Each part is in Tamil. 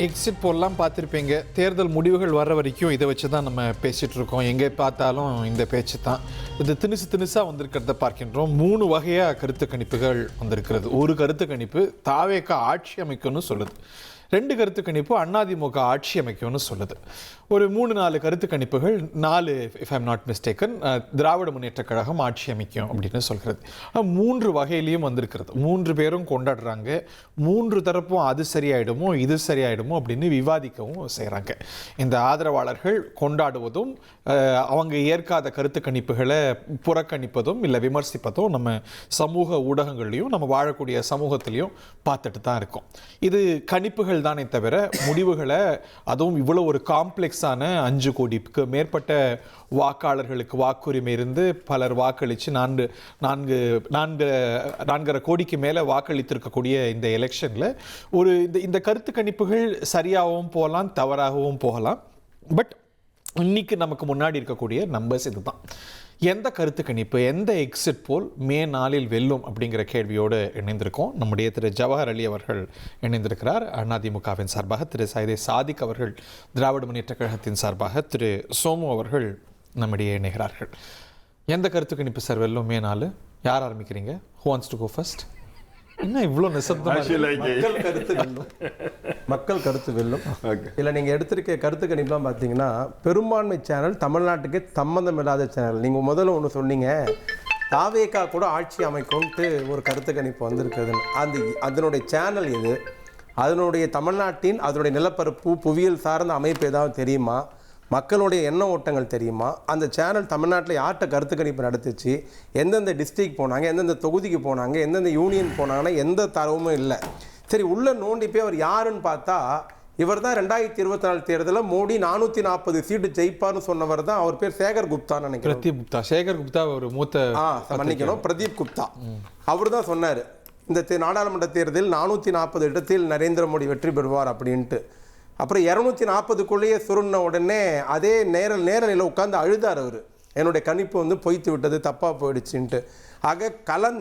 எக்ஸிட் போல்லாம் பார்த்துருப்பீங்க. தேர்தல் முடிவுகள் வர வரைக்கும் இதை வச்சு தான் நம்ம பேசிகிட்டு இருக்கோம். எங்கே பார்த்தாலும் இந்த பேச்சு தான். இது திணுசாக வந்திருக்கிறத பார்க்கின்றோம். 3 வகையாக கருத்து கணிப்புகள் வந்திருக்கிறது. ஒரு கருத்து கணிப்பு தாவேக ஆட்சி அமைக்கும்னு சொல்லுது. 2 கருத்து கணிப்பு அதிமுக ஆட்சி அமைக்கும்னு சொல்லுது. ஒரு 3-4 கருத்து கணிப்புகள் 4 if I'm not mistaken Dravida Munnetra Kazhagam ஆட்சி அமைக்கும் அப்படின்னு சொல்கிறது. 3 வகையிலையும் வந்திருக்கிறது. 3 பேரும் கொண்டாடுறாங்க. 3 தரப்பும் அது சரியாயிடுமோ இது சரியாயிடுமோ அப்படின்னு விவாதிக்கவும் செய்கிறாங்க. இந்த ஆதரவாளர்கள் கொண்டாடுவதும் அவங்க ஏற்காத கருத்து கணிப்புகளை புறக்கணிப்பதும் இல்லை விமர்சிப்பதும் நம்ம சமூக ஊடகங்கள்லையும் நம்ம வாழக்கூடிய சமூகத்திலையும் பார்த்துட்டு தான் இருக்கோம். இது கணிப்புகள் தானே தவிர முடிவுகளை, அதுவும் இவ்வளோ ஒரு காம்ப்ளெக்ஸான 5 கோடிக்கு மேற்பட்ட வாக்காளர்களுக்கு வாக்குரிமை இருந்து பலர் வாக்களித்து 4.5 கோடிக்கு மேலே வாக்களித்திருக்கக்கூடிய இந்த எலெக்ஷனில் ஒரு இந்த கருத்து கணிப்புகள் சரியாகவும் போகலாம், தவறாகவும் போகலாம். பட் இன்னைக்கு நமக்கு முன்னாடி இருக்கக்கூடிய நம்பர்ஸ் இதுதான். எந்த கருத்து கணிப்பு, எந்த எக்ஸிட் போல் மே 4 வெல்லும் அப்படிங்கிற கேள்வியோடு இணைந்திருக்கோம். நம்முடைய திரு ஜவஹர் அலி அவர்கள் இணைந்திருக்கிறார் அதிமுகவின் சார்பாக, திரு சைதே சாதிக் அவர்கள் திராவிட முன்னேற்ற கழகத்தின் சார்பாக, திரு சோமு அவர்கள் நம்முடைய இணைகிறார்கள். எந்த கருத்து கணிப்பு சார் வெல்லும் மே 4? யார் ஆரம்பிக்கிறீங்க? Who wants to go first? என்ன இவ்வளோ மக்கள் கருத்து வெல்லும். இல்லை, நீங்கள் எடுத்திருக்க கருத்து கணிப்புலாம் பார்த்தீங்கன்னா பெரும்பான்மை சேனல் தமிழ்நாட்டுக்கு சம்மந்தம் இல்லாத சேனல். நீங்கள் முதல்ல ஒன்று சொன்னீங்க, தாவேகா கூட ஆட்சி அமைக்கும்ட்டு ஒரு கருத்து கணிப்பு வந்திருக்குதுன்னு. அதனுடைய சேனல் இது, அதனுடைய தமிழ்நாட்டின் அதனுடைய நிலப்பரப்பு புவியியல் சார்ந்த அமைப்பு ஏதாவது தெரியுமா? மக்களுடைய எண்ண ஓட்டங்கள் தெரியுமா? அந்த சேனல் தமிழ்நாட்டில் யார்கிட்ட கருத்து கணிப்பு நடத்துச்சு, எந்தெந்த டிஸ்ட்ரிக்ட் போனாங்க, எந்தெந்த தொகுதிக்கு போனாங்க, எந்தெந்த யூனியன் போனாங்கன்னா எந்த தரவும் இல்லை. சரி, உள்ள நோண்டி போய் அவர் யாருன்னு பார்த்தா இவர் தான் 2024 தேர்தலில் மோடி 440 சீட்டு ஜெயிப்பார்னு சொன்னவர் தான். அவர் பேர் சேகர் குப்தான்னு நினைக்கிறேன். பிரதீப் குப்தா. சேகர் குப்தா ஒரு மூத்த மன்னிக்கணும், பிரதீப் குப்தா. அவர் தான் சொன்னார் இந்த நாடாளுமன்ற தேர்தலில் 440 இடத்தில் நரேந்திர மோடி வெற்றி பெறுவார் அப்படின்ட்டு. அப்புறம் 240க்குள்ளேயே சுருண்ண உடனே அதே நேரலையில் உட்காந்து அழுதார் அவர். என்னுடைய கணிப்பு பொய்த்து விட்டது, தப்பாக போயிடுச்சுன்ட்டு. ஆக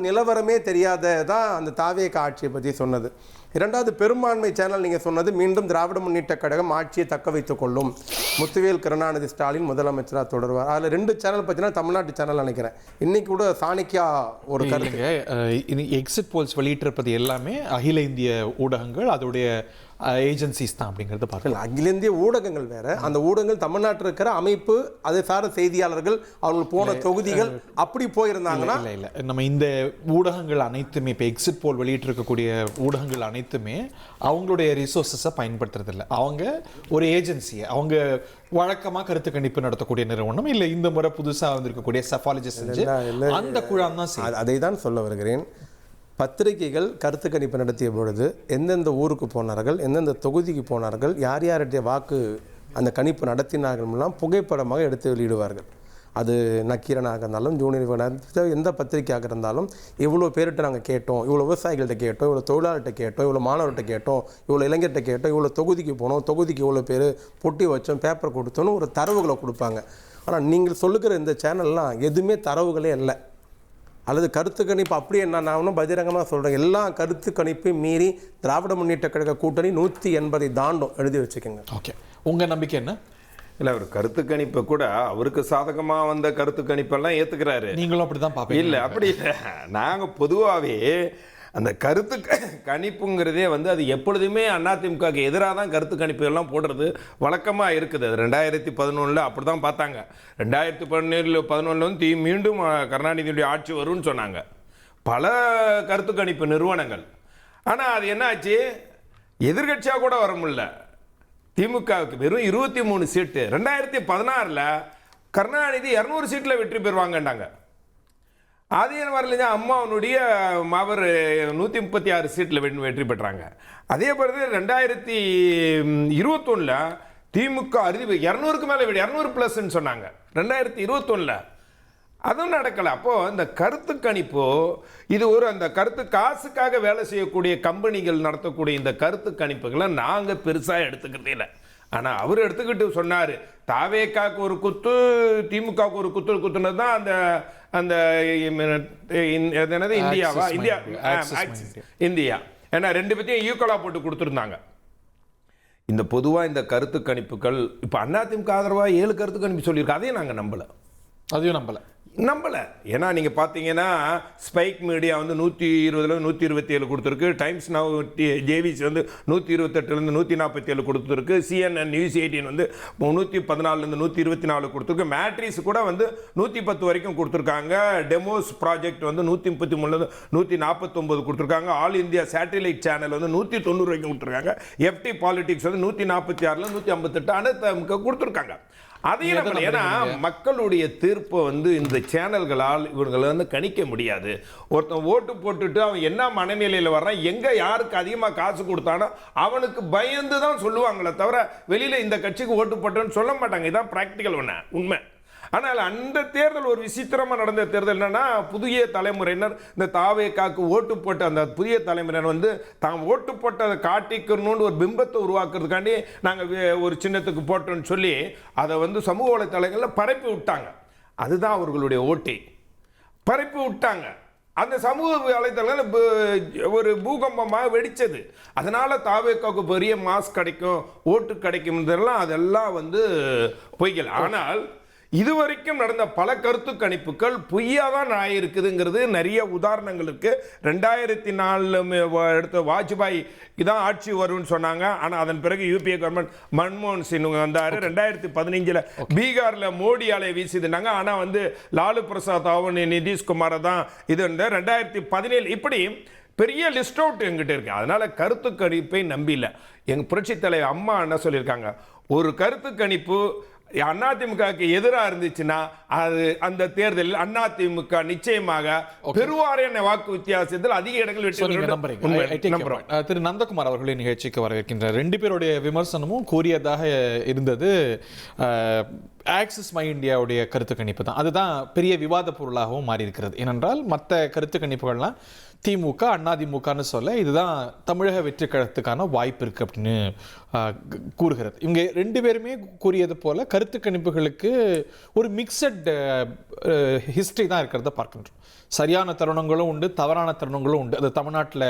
நிலவரமே தெரியாததான் அந்த தாவேக ஆட்சியை பற்றி சொன்னது. 2வது பெரும்பான்மை சேனல் நீங்கள் சொன்னது, மீண்டும் திராவிட முன்னேற்ற கழகம் ஆட்சியை தக்க வைத்துக் கொள்ளும், முத்துவேல் கருணாநிதி ஸ்டாலின் முதலமைச்சராக தொடர்வார். அதில் 2 சேனல் பார்த்தீங்கன்னா தமிழ்நாட்டு சேனல் நினைக்கிறேன். இன்னைக்கு கூட சாணிக்கியா ஒரு கருத்துங்க. எக்ஸிட் போல்ஸ் வெளியிட்டிருப்பது எல்லாமே அகில இந்திய ஊடகங்கள், அதோடைய ஏஜென்சிஸ் தான் அப்படிங்கிறது பார்க்கலாம். அகில இந்திய ஊடகங்கள் வேற, அந்த ஊடகங்கள் தமிழ்நாட்டில் இருக்கிற அமைப்பு, அதை சார்ந்த செய்தியாளர்கள், அவங்க போன தொகுதிகள் அப்படி போயிருந்தாங்கன்னா இல்லை நம்ம இந்த ஊடகங்கள் அனைத்துமே இப்போ எக்ஸிட் போல் வெளியிட்டிருக்கக்கூடிய ஊடகங்கள் அனைத்துமே அவங்களுடைய ரிசோர்ஸஸை பயன்படுத்துறதில்லை. அவங்க ஒரு ஏஜென்சியை, அவங்க வழக்கமாக கருத்து கணிப்பு நடத்தக்கூடிய நிறுவனம், இல்லை இந்த முறை புதுசாக வந்திருக்கக்கூடிய சஃபாலஜிஸ்ட் செஞ்சு அந்த குழாம் தான். அதை தான் சொல்ல வருகிறேன். பத்திரிகைகள் கருத்து கணிப்பு நடத்திய பொழுது எந்தெந்த ஊருக்கு போனார்கள், எந்தெந்த தொகுதிக்கு போனார்கள், யார் யாருடைய வாக்கு அந்த கணிப்பு நடத்தினார்கள்லாம் புகைப்படமாக எடுத்து வெளியிடுவார்கள். அது நக்கீரனாக இருந்தாலும், ஜூனியர், எந்த பத்திரிகையாக இருந்தாலும், இவ்வளோ பேர்கிட்ட நாங்கள் கேட்டோம், இவ்வளோ விவசாயிகள்கிட்ட கேட்டோம், இவ்வளோ தொழிலாளர்கிட்ட கேட்டோம், இவ்வளோ மாணவர்கிட்ட கேட்டோம், இவ்வளோ இளைஞர்கிட்ட கேட்டோம், இவ்வளோ தொகுதிக்கு போனோம், தொகுதிக்கு இவ்வளோ பேர் பொட்டி வச்சோம், பேப்பர் கொடுத்தோன்னு ஒரு தரவுகளை கொடுப்பாங்க. ஆனால் நீங்கள் சொல்லுகிற இந்த சேனல்லாம் எதுவுமே தரவுகளே இல்லை. அல்லது கருத்து கணிப்பு அப்படி என்ன, நான் பகிரங்கமாக சொல்கிறேன், எல்லா கருத்து கணிப்பையும் மீறி திராவிட முன்னேற்ற கழக கூட்டணி 180 தாண்டும், எழுதி வச்சுக்கோங்க. ஓகே, உங்கள் நம்பிக்கை என்ன? இல்லை, அவர் கருத்து கணிப்பை கூட அவருக்கு சாதகமாக வந்த கருத்து கணிப்பெல்லாம் ஏற்றுக்கிறாரு. நீங்களும் அப்படி தான் பார்ப்பீங்க? இல்லை, அப்படி இல்லை. நாங்கள் பொதுவாகவே அந்த கருத்து கணிப்புங்கிறதே அது எப்பொழுதுமே அதிமுகவுக்கு எதிராக தான் கருத்து கணிப்புகள்லாம் போடுறது வழக்கமாக இருக்குது. அது 2011 அப்படி தான் பார்த்தாங்க. 2011 மீண்டும் கருணாநிதியுடைய ஆட்சி வரும்னு சொன்னாங்க பல கருத்து கணிப்பு நிறுவனங்கள். ஆனால் அது என்ன ஆச்சு, எதிர்கட்சியாக கூட வர முடியல. திமுகவுக்கு வெறும் 23 சீட்டு. 2016 கருணாநிதி 200 சீட்டில் வெற்றி பெறுவாங்கண்டாங்க. அது என்ன வரலைங்க, அம்மாவனுடைய அவர் 136 சீட்டில் வெற்றி பெற்றாங்க. அதே பிறகு 2021 திமுக 200க்கு மேலே 200+ சொன்னாங்க 2021. அதுவும் நடக்கலை. அப்போது இந்த கருத்து கணிப்போ இது ஒரு அந்த கருத்து காசுக்காக வேலை செய்யக்கூடிய கம்பெனிகள் நடத்தக்கூடிய இந்த கருத்து கணிப்புகளை நாங்கள் பெருசாக எடுத்துக்கிறதே இல்லை. ஆனால் அவர் எடுத்துக்கிட்டு சொன்னார், தாவேக்காவுக்கு ஒரு குத்து, திமுகவுக்கு ஒரு குத்துனது தான் அந்த அந்த என்னது இந்தியாவா, இந்தியா, ஏன்னா 2 பேத்தையும் ஈக்குவலாக போட்டு கொடுத்துருந்தாங்க. இந்த பொதுவாக இந்த கருத்து கணிப்புகள் இப்போ அதிமுக ஆதரவாக 7 கருத்து கணிப்பு சொல்லியிருக்கு, அதையும் நாங்கள் அதையும் நம்பலை. ஏன்னா நீங்கள் பார்த்தீங்கன்னா ஸ்பைக் மீடியா வந்து 120 127 கொடுத்துருக்கு, டைம்ஸ் நவ் ஜேவிசி வந்து 128 147 கொடுத்துருக்கு, CNN நியூஸ் 18 வந்து 114 124 கொடுத்துருக்கு, மேட்ரிஸ் கூட வந்து 110 வரைக்கும் கொடுத்துருக்காங்க, டெமோஸ் ப்ராஜெக்ட் வந்து 133 149 கொடுத்துருக்காங்க, ஆல் இந்தியா சேட்டலைட் சேனல் வந்து 190 வரைக்கும் கொடுத்துருக்காங்க, FT பாலிடிக்ஸ் வந்து 146 158 அனைத்து கொடுத்துருக்காங்க. அதையும் ஏன்னா மக்களுடைய தீர்ப்பை வந்து இந்த சேனல்களால் இவங்களை வந்து கணிக்க முடியாது. ஒருத்தன் ஓட்டு போட்டுட்டு அவன் என்ன மனநிலையில் வர்றான், எங்கே யாருக்கு அதிகமாக காசு கொடுத்தானோ அவனுக்கு பயந்து தான் சொல்லுவாங்களே தவிர வெளியில் இந்த கட்சிக்கு ஓட்டு போட்டோன்னு சொல்ல மாட்டாங்க. இதுதான் ப்ராக்டிக்கல் உண்மை. ஆனால் அந்த தேர்தல் ஒரு விசித்திரமாக நடந்த தேர்தல் என்னன்னா, புதிய தலைமுறையினர் இந்த தாவேக்காக்கு ஓட்டு போட்ட அந்த புதிய தலைமுறையினர் வந்து தான் ஓட்டு போட்டதை காட்டிக்கணும்னு ஒரு பிம்பத்தை உருவாக்குறதுக்காண்டி நாங்கள் ஒரு சின்னத்துக்கு போட்டோன்னு சொல்லி அதை வந்து சமூக வலைத்தளங்களில் பரப்பி விட்டாங்க. அதுதான் அவர்களுடைய ஓட்டை பரப்பி விட்டாங்க. அந்த சமூக வலைத்தளங்கள் ஒரு பூகம்பமாக வெடிச்சது. அதனால தாவேக்காவுக்கு பெரிய மாஸ் கிடைக்கும், ஓட்டு கிடைக்கும், அதெல்லாம் வந்து பொய்கள். ஆனால் இதுவரைக்கும் நடந்த பல கருத்து கணிப்புகள் பொய்யாதான் ஆயிருக்குதுங்கிறது நிறைய உதாரணங்கள் இருக்கு. 2004 எடுத்த வாஜ்பாய் இதான் ஆட்சி வரும்னு சொன்னாங்க. ஆனால் அதன் பிறகு யூபிஏ கவர்மெண்ட் மன்மோகன் சிங் வந்தார். 2015 பீகாரில் மோடி அலை வீசிதுனாங்க. ஆனால் வந்து லாலு பிரசாத் ராவ் நிதிஷ்குமாரை தான் இது 2017 இப்படி பெரிய லிஸ்ட் அவுட் எங்கிட்ட இருக்கு. அதனால கருத்து கணிப்பை நம்பில. எங்க புரட்சி தலைவர் அம்மா என்ன சொல்லியிருக்காங்க, ஒரு கருத்து கணிப்பு அதிமுகவுக்கு எதிராக இருந்துச்சுன்னா அது அந்த தேர்தலில் அதிமுக நிச்சயமாக பெருவாரியான வாக்கு வித்தியாசத்தில் அதிக இடங்கள் வெற்றி. திரு நந்தகுமார் அவர்களின் நிகழ்ச்சிக்கு வரவேற்கின்றார். 2 பேருடைய விமர்சனமும் கூறியதாக இருந்தது ஆக்சிஸ் மை இந்தியாவுடைய கருத்து கணிப்பு தான். அதுதான் பெரிய விவாத பொருளாகவும் மாறி இருக்கிறது. ஏனென்றால் மற்ற கருத்து கணிப்புகள்லாம் திமுக அதிமுகன்னு சொல்ல இதுதான் தமிழக வெற்றி கழகத்துக்கான வாய்ப்பு இருக்கு அப்படின்னு கூறுகிறது. இவங்க 2 பேருமே கூறியது போல கருத்து கணிப்புகளுக்கு ஒரு மிக்சட் ஹிஸ்டரி தான் இருக்கிறத பார்க்கின்றோம். சரியான தருணங்களும் உண்டு, தவறான தருணங்களும் உண்டு. அது தமிழ்நாட்டில்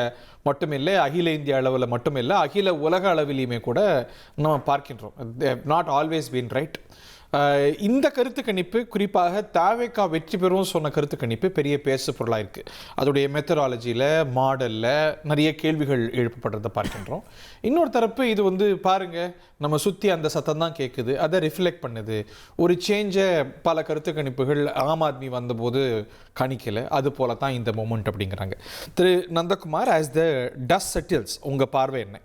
மட்டுமில்லை, அகில இந்திய அளவில் மட்டுமில்லை, அகில உலக அளவிலையுமே கூட நம்ம பார்க்கின்றோம். Not always been right. இந்த கருத்து கணிப்பு குறிப்பாக தாவேக்கா வெற்றி பெறும் சொன்ன கருத்து கணிப்பு பெரிய பேசு பொருளாக இருக்குது. அதோடைய மெத்தடாலஜியில் மாடலில் நிறைய கேள்விகள் எழுப்பப்படுறதை பார்க்கின்றோம். இன்னொரு தரப்பு இது வந்து பாருங்கள் நம்ம சுற்றி அந்த சத்தம் தான் கேட்குது, அதை ரிஃப்ளெக்ட் பண்ணுது. ஒரு சேஞ்சை பல கருத்து கணிப்புகள் ஆம் ஆத்மி வந்தபோது கணிக்கலை, அது போல தான் இந்த மொமெண்ட் அப்படிங்கிறாங்க. திரு Nandakumar, as the dust settles உங்கள் பார்வை என்ன?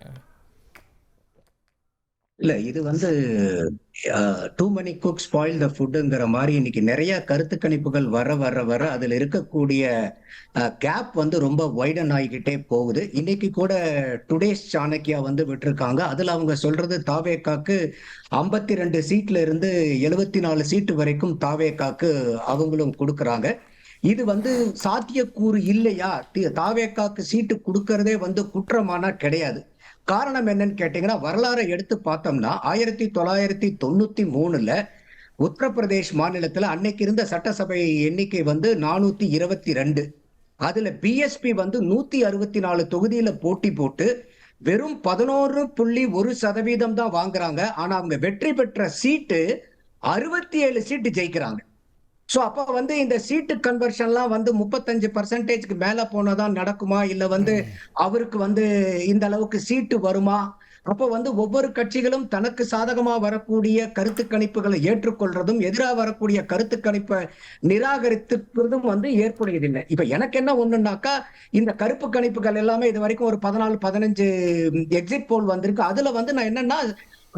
இல்ல இது வந்து too many cooks spoil the foodங்கிற மாதிரி இன்னைக்கு நிறைய கருத்து கணிப்புகள் வர அதுல இருக்கக்கூடிய கேப் வந்து ரொம்ப வைடன் ஆகிக்கிட்டே போகுது. இன்னைக்கு கூட டுடேஸ் சாணக்கியா வந்து விட்டுருக்காங்க. அதுல அவங்க சொல்றது தாவேக்காக்கு 52 சீட்ல இருந்து 74 சீட்டு வரைக்கும் தாவேக்காக்கு அவங்களும் கொடுக்கறாங்க. இது வந்து சாத்தியக்கூறு இல்லையா? தாவேக்காக்கு சீட்டு கொடுக்கறதே வந்து குற்றமானா கிடையாது. காரணம் என்னன்னு கேட்டீங்கன்னா, வரலாறை எடுத்து பார்த்தோம்னா 1993 உத்தரப்பிரதேஷ் மாநிலத்துல அன்னைக்கு இருந்த சட்டசபை எண்ணிக்கை வந்து 422. அதுல பிஎஸ்பி வந்து 164 தொகுதியில போட்டி போட்டு வெறும் 11.1% தான் வாங்குறாங்க. ஆனா அவங்க வெற்றி பெற்ற சீட்டு 67 சீட்டு ஜெயிக்கிறாங்க. சோ அப்ப வந்து இந்த சீட்டு கன்வர்ஷன்லாம் வந்து 35% மேல போனதான் நடக்குமா, இல்ல வந்து அவருக்கு வந்து இந்த அளவுக்கு சீட்டு வருமா? அப்ப வந்து ஒவ்வொரு கட்சிகளும் தனக்கு சாதகமா வரக்கூடிய கருத்து கணிப்புகளை ஏற்றுக்கொள்றதும் எதிராக வரக்கூடிய கருத்து கணிப்பை நிராகரித்துக்கிறதும் வந்து ஏற்புடையதில்லை. இப்ப எனக்கு என்ன ஒண்ணுனாக்கா, இந்த கருப்பு கணிப்புகள் எல்லாமே இது வரைக்கும் ஒரு 14-15 எக்ஸிட் போல் வந்திருக்கு. அதுல வந்து நான் என்னன்னா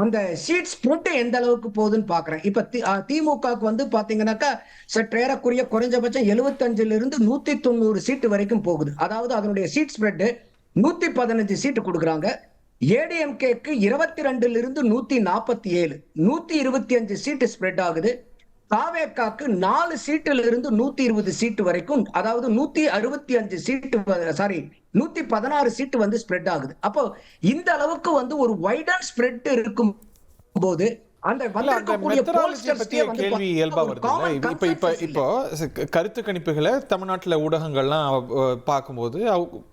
அந்த சீட் ஸ்பிரிட் எந்த அளவுக்கு போகுதுன்னு பாக்குறேன். இப்ப திமுகவுக்கு வந்து பாத்தீங்கன்னாக்கா சற்றேறக்குரிய குறைஞ்சபட்சம் 75 இருந்து 190 சீட்டு வரைக்கும் போகுது. அதாவது அதனுடைய சீட் ஸ்பிரிட் 115 சீட்டு கொடுக்குறாங்க. ஏடிஎம்கேக்கு 22 இருந்து 147 125 சீட்டு ஸ்ப்ரெட் ஆகுது. தாவேக்காக்கு 4 சீட்டுல இருந்து 120 சீட்டு வரைக்கும், அதாவது 165 சீட்டு 116 சீட்டு வந்து ஸ்ப்ரெட் ஆகுது. அப்போ இந்த அளவுக்கு வந்து ஒரு வைடன் ஸ்ப்ரெட் இருக்கும் போது அந்த இல்ல, அந்த வந்திருக்கக்கூடிய methodology pollsters பத்திய வந்து கேள்வி இயல்பா ஒரு வருது common இல்ல? இப்போ consensus இல்ல. கருத்து கணிப்புகளை தமிழ்நாட்டில் ஊடகங்கள்லாம் பார்க்கும்போது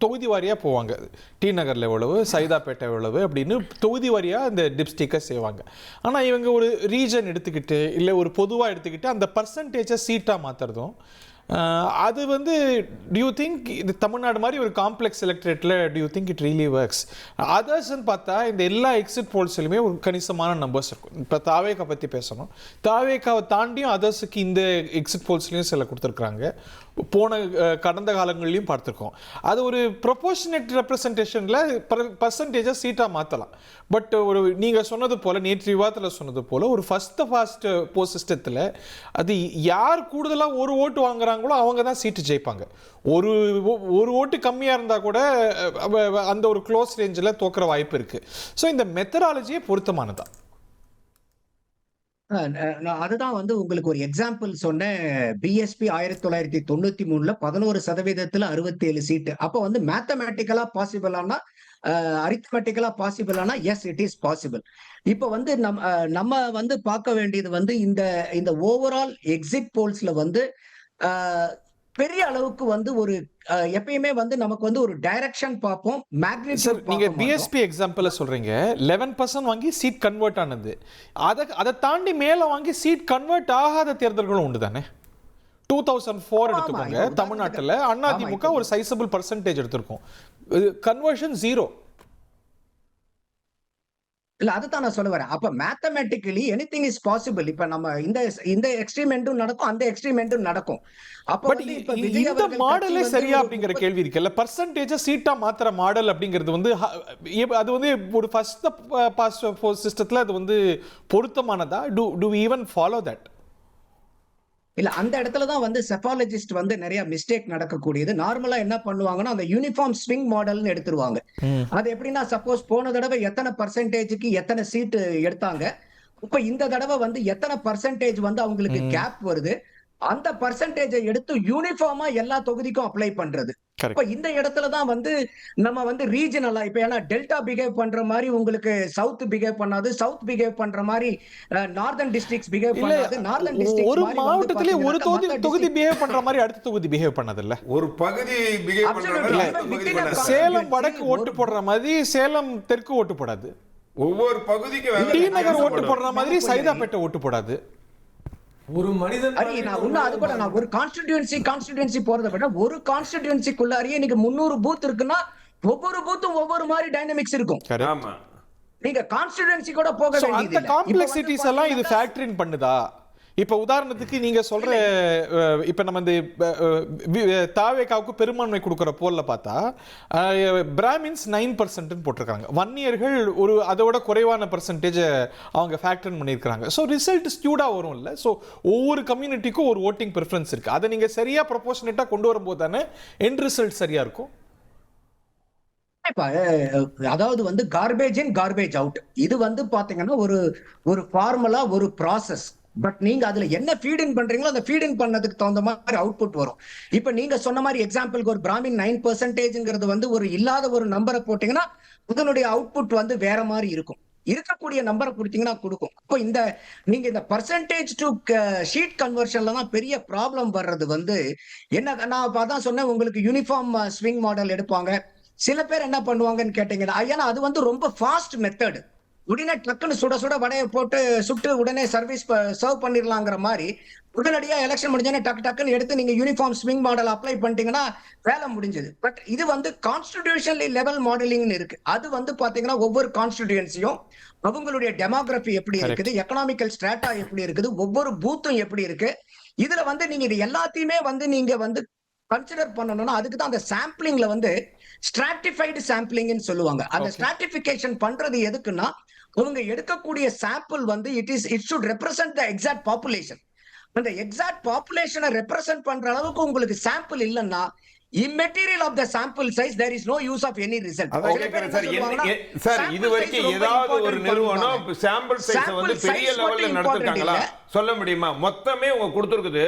தொகுதி வாரியா போவாங்க. டி நகர்ல எவ்வளவு, சைதாப்பேட்டை எவ்வளவு அப்படின்னு தொகுதி வாரியா இந்த டிப்ஸ்டிக்கை செய்வாங்க. ஆனா இவங்க ஒரு ரீஜன் எடுத்துக்கிட்டு இல்லை ஒரு பொதுவா எடுத்துக்கிட்டு அந்த பர்சன்டேஜை சீட்டா மாத்துறதும் அது வந்து do you think இது தமிழ்நாடு மாதிரி ஒரு காம்ப்ளெக்ஸ் எலக்ட்ரேட்டில் do you think it really works? அதர்ஸ்ன்னு பார்த்தா இந்த எல்லா எக்ஸிட் போல்ஸ்லையுமே ஒரு கணிசமான நம்பர்ஸ் இருக்கும். இப்போ தாவேக்கா பற்றி பேசணும். தாவேக்காவை தாண்டியும் அதர்ஸுக்கு இந்த எக்ஸிட் போல்ஸ்லையும் சில கொடுத்துருக்குறாங்க. கடந்த காலங்கள்லையும் பார்த்துருக்கோம். அது ஒரு ப்ரொபோர்ஷனேட் ரெப்ரசன்டேஷனில் பர்சன்டேஜை சீட்டாக மாற்றலாம். பட் ஒரு நீங்கள் சொன்னது போல், நேற்று விவாதத்தில் சொன்னது போல், ஒரு ஃபாஸ்ட் போஸ்ட் சிஸ்டத்தில் அது யார் கூடுதலாக ஒரு ஓட்டு வாங்குறாங்களோ அவங்க தான் சீட்டு ஜெயிப்பாங்க. ஒரு ஓட்டு கம்மியாக இருந்தால் கூட அந்த ஒரு க்ளோஸ் ரேஞ்சில் தோக்குற வாய்ப்பு இருக்குது. ஸோ இந்த மெத்தடாலஜியே பொருத்தமானதான். நான் அதுதான் வந்து உங்களுக்கு ஒரு எக்ஸாம்பிள் சொன்னேன். பிஎஸ்பி 1993ல 11% 67 சீட்டு. அப்ப வந்து மேத்தமேட்டிக்கலா பாசிபிளானா, அரித்மெட்டிக்கலா பாசிபிளானா, எஸ் இட் இஸ் பாசிபிள். இப்ப வந்து நம்ம வந்து பார்க்க வேண்டியது வந்து இந்த ஓவரால் எக்ஸிட் போல்ஸ்ல வந்து பெரிய அளவுக்கு வந்து ஒரு எப்பயுமே வந்து நமக்கு வந்து ஒரு டைரக்ஷன் பார்ப்போம், மேக்னிட்யூட். நீங்க பிஎஸ்பி எக்ஸாம்பிள் சொல்றீங்க. 11% வாங்கி சீட் கன்வெர்ட் ஆனது. அதை தாண்டி மேல வாங்கி சீட் கன்வெர்ட் ஆகாத தேர்தல்களும் உண்டு தானே. 2004 எடுத்துக்கோங்க. தமிழ்நாட்டில் அதிமுக ஒரு சைசபிள் பர்சன்டேஜ் எடுத்திருக்கும். கன்வர்ஷன் 0. இல்ல, அதுதான் நான் சொல்ல வரேன். அப்ப மேத்தமேட்டிக்கலி எனிதிங் இஸ் பாசிபிள். இப்ப நம்ம இந்த எக்ஸ்ட்ரீமெண்டும் நடக்கும், அந்த எக்ஸ்ட்ரீமெண்டும் நடக்கும். அப்ப வந்து இப்ப விஜய் இந்த அவர்கள் மாடலே கட்சி சரியா வந்து அப்படிங்கிற கேள்வி இருக்குல்ல. பர்சன்டேஜ் சீட்டா மாத்திர மாடல் அப்படிங்கிறது வந்து அது வந்து ஒரு ஃபர்ஸ்ட் பாஸ் சிஸ்டத்துல அது வந்து பொருத்தமானதா? Do we even follow that? இல்ல, அந்த இடத்துல தான் வந்து செஃபாலஜிஸ்ட் வந்து நிறைய மிஸ்டேக் நடக்கக்கூடியது. நார்மலா என்ன பண்ணுவாங்கன்னா அந்த யூனிஃபார்ம் ஸ்விங் மாடல்னு எடுத்துருவாங்க. அது எப்படின்னா, சப்போஸ் போன தடவை எத்தனை பர்சன்டேஜுக்கு எத்தனை சீட்டு எடுத்தாங்க, இப்ப இந்த தடவை வந்து எத்தனை பர்சன்டேஜ் வந்து அவங்களுக்கு கேப் வருது, அந்த பர்சன்டேஜை எடுத்து யூனிஃபார்மா எல்லா தொகுதிக்கும் அப்ளை பண்றது. இப்ப இந்த இடத்துல தான் வந்து நம்ம வந்து ரீஜனலா, இப்ப ஏன்னா டெல்டா பிஹேவ் பண்ற மாதிரி உங்களுக்கு சவுத் பிஹேவ் பண்ணாது, சவுத் பிஹேவ் பண்ற மாதிரி நார்தர்ன் டிஸ்ட்ரிக்ட்ஸ் பிஹேவ் பண்ணாது, நார்தர்ன் டிஸ்ட்ரிக்ட்ஸ் ஒரு மாவட்டத்திலே ஒரு தொகுதி பிஹேவ் பண்ற மாதிரி அடுத்த தொகுதி பிஹேவ் பண்ணது இல்ல. ஒரு பகுதி பிஹேவ் பண்ற மாதிரி சேலம் வடக்கு ஓட்டு போடுற மாதிரி சேலம் தெற்கு ஓட்டு போடாது. ஒவ்வொரு பகுதிக்கு டி நகர் ஓட்டு போடுற மாதிரி சைதாப்பேட்டை ஓட்டு போடாது. ஒரு மனிதன் நான் ஒரு கான்ஸ்டிடியூன்சி போறதை விட ஒரு கான்ஸ்டிடியூன்சிக்குள்ளாரியே நீங்க 300 பூத் இருக்குன்னா ஒவ்வொரு பூத்தும் ஒவ்வொரு மாதிரி டைனமிக்ஸ் இருக்கும். ஆமா, நீங்க கான்ஸ்டிடியூன்சி கூட போக வேண்டியது அந்த காம்ப்ளெக்சிட்டிஸ் எல்லாம் இது ஃபேக்டர் இன் பண்ணுதா? இப்ப உதாரணத்துக்கு நீங்க சொல்ற இப்ப நம்ம இந்த தாவேக்காவுக்கு பெரும்பான்மை கொடுக்கிற போல்ல பார்த்தா பிராமின்ஸ் 9% போட்டிருக்காங்க. வன்னியர்கள் ஒரு அதோட குறைவான பர்சன்டேஜ் அவங்க ஃபேக்டர் பண்ணியிருக்காங்க. ஸோ ரிசல்ட் ஸ்டியூடா வரும் இல்ல. ஸோ ஒவ்வொரு கம்யூனிட்டிக்கும் ஒரு ஓட்டிங் ப்ரிஃபரன்ஸ் இருக்கு. அதை நீங்க சரியா ப்ரொபோர்ஷனேட்டா கொண்டு வரும்போது தானே எண்ட் ரிசல்ட் சரியா இருக்கும். அதாவது வந்து கார்பேஜ் இன் கார்பேஜ் அவுட். இது வந்து பாத்தீங்கன்னா ஒரு ஃபார்முலா, ஒரு ப்ராசஸ். பட் நீங்க அதுல என்ன ஃபீட் இன் பண்றீங்களோ அந்த ஃபீட் இன் பண்ணதுக்கு தகுந்த மாதிரி அவுட்புட் வரும். இப்ப நீங்க சொன்ன மாதிரி எக்ஸாம்பிளுக்கு ஒரு பிராமின் 9% வந்து ஒரு இல்லாத ஒரு நம்பரை போட்டீங்கன்னா இதனுடைய அவுட்புட் வந்து வேற மாதிரி இருக்கும். இருக்கக்கூடிய நம்பரை கொடுத்தீங்கன்னா கொடுக்கும். இப்போ நீங்க இந்த பர்சன்டேஜ் டு ஷீட் கன்வர்ஷன்ல தான் பெரிய ப்ராப்ளம் வர்றது வந்து என்ன. நான் அதான் சொன்னேன், உங்களுக்கு யூனிஃபார்ம் ஸ்விங் மாடல் எடுப்பாங்க. சில பேர் என்ன பண்ணுவாங்கன்னு கேட்டீங்கன்னா, ஏன்னா அது வந்து ரொம்ப ஃபாஸ்ட் மெத்தட். உடனே டக்குன்னு சுட சுட வடையை போட்டு சுட்டு உடனே சர்வ் பண்ணிடலாங்கிற மாதிரி உடனடியா எலெக்ஷன் முடிஞ்சோடனே டக்குன்னு எடுத்து நீங்க யூனிஃபார்ம் ஸ்விங் மாடல் அப்ளை பண்ணிட்டீங்கன்னா வேலை முடிஞ்சது. பட் இது வந்து கான்ஸ்டிடியூஷனலி லெவல் மாடலிங்னு இருக்கு. அது வந்து பாத்தீங்கன்னா ஒவ்வொரு கான்ஸ்டிடியூன்சியும் அவங்களுடைய டெமோகிராஃபி எப்படி இருக்குது, எக்கனாமிக்கல் ஸ்ட்ராட்டா எப்படி இருக்குது, ஒவ்வொரு பூத்தும் எப்படி இருக்கு, இதுல வந்து நீங்க இது எல்லாத்தையுமே வந்து நீங்க வந்து கன்சிடர் பண்ணணும்னா அதுக்கு தான் அந்த சாம்பிளிங்ல வந்து ஸ்ட்ராட்டிஃபைடு சாம்பிளிங்னு சொல்லுவாங்க. அந்த ஸ்ட்ராட்டிஃபிகேஷன் பண்றது எதுக்குன்னா, அவங்க எடுக்கக்கூடிய சாம்பிள் வந்து it should represent the exact population. அந்த எக்ஸாக்ட் பாப்புலேஷனை ரெப்ரசன்ட் பண்ற அளவுக்கு உங்களுக்கு சாம்பிள் இல்லைன்னா immaterial of the sample size there is no use of any result. Sir இது வரைக்கும் ஏதாவது ஒரு நிறுவனம் சாம்பிள் சைஸ் வந்து பெரிய லெவல்ல நடத்துறாங்களா சொல்ல முடியுமா? மொத்தமே உங்க கொடுத்திருக்குது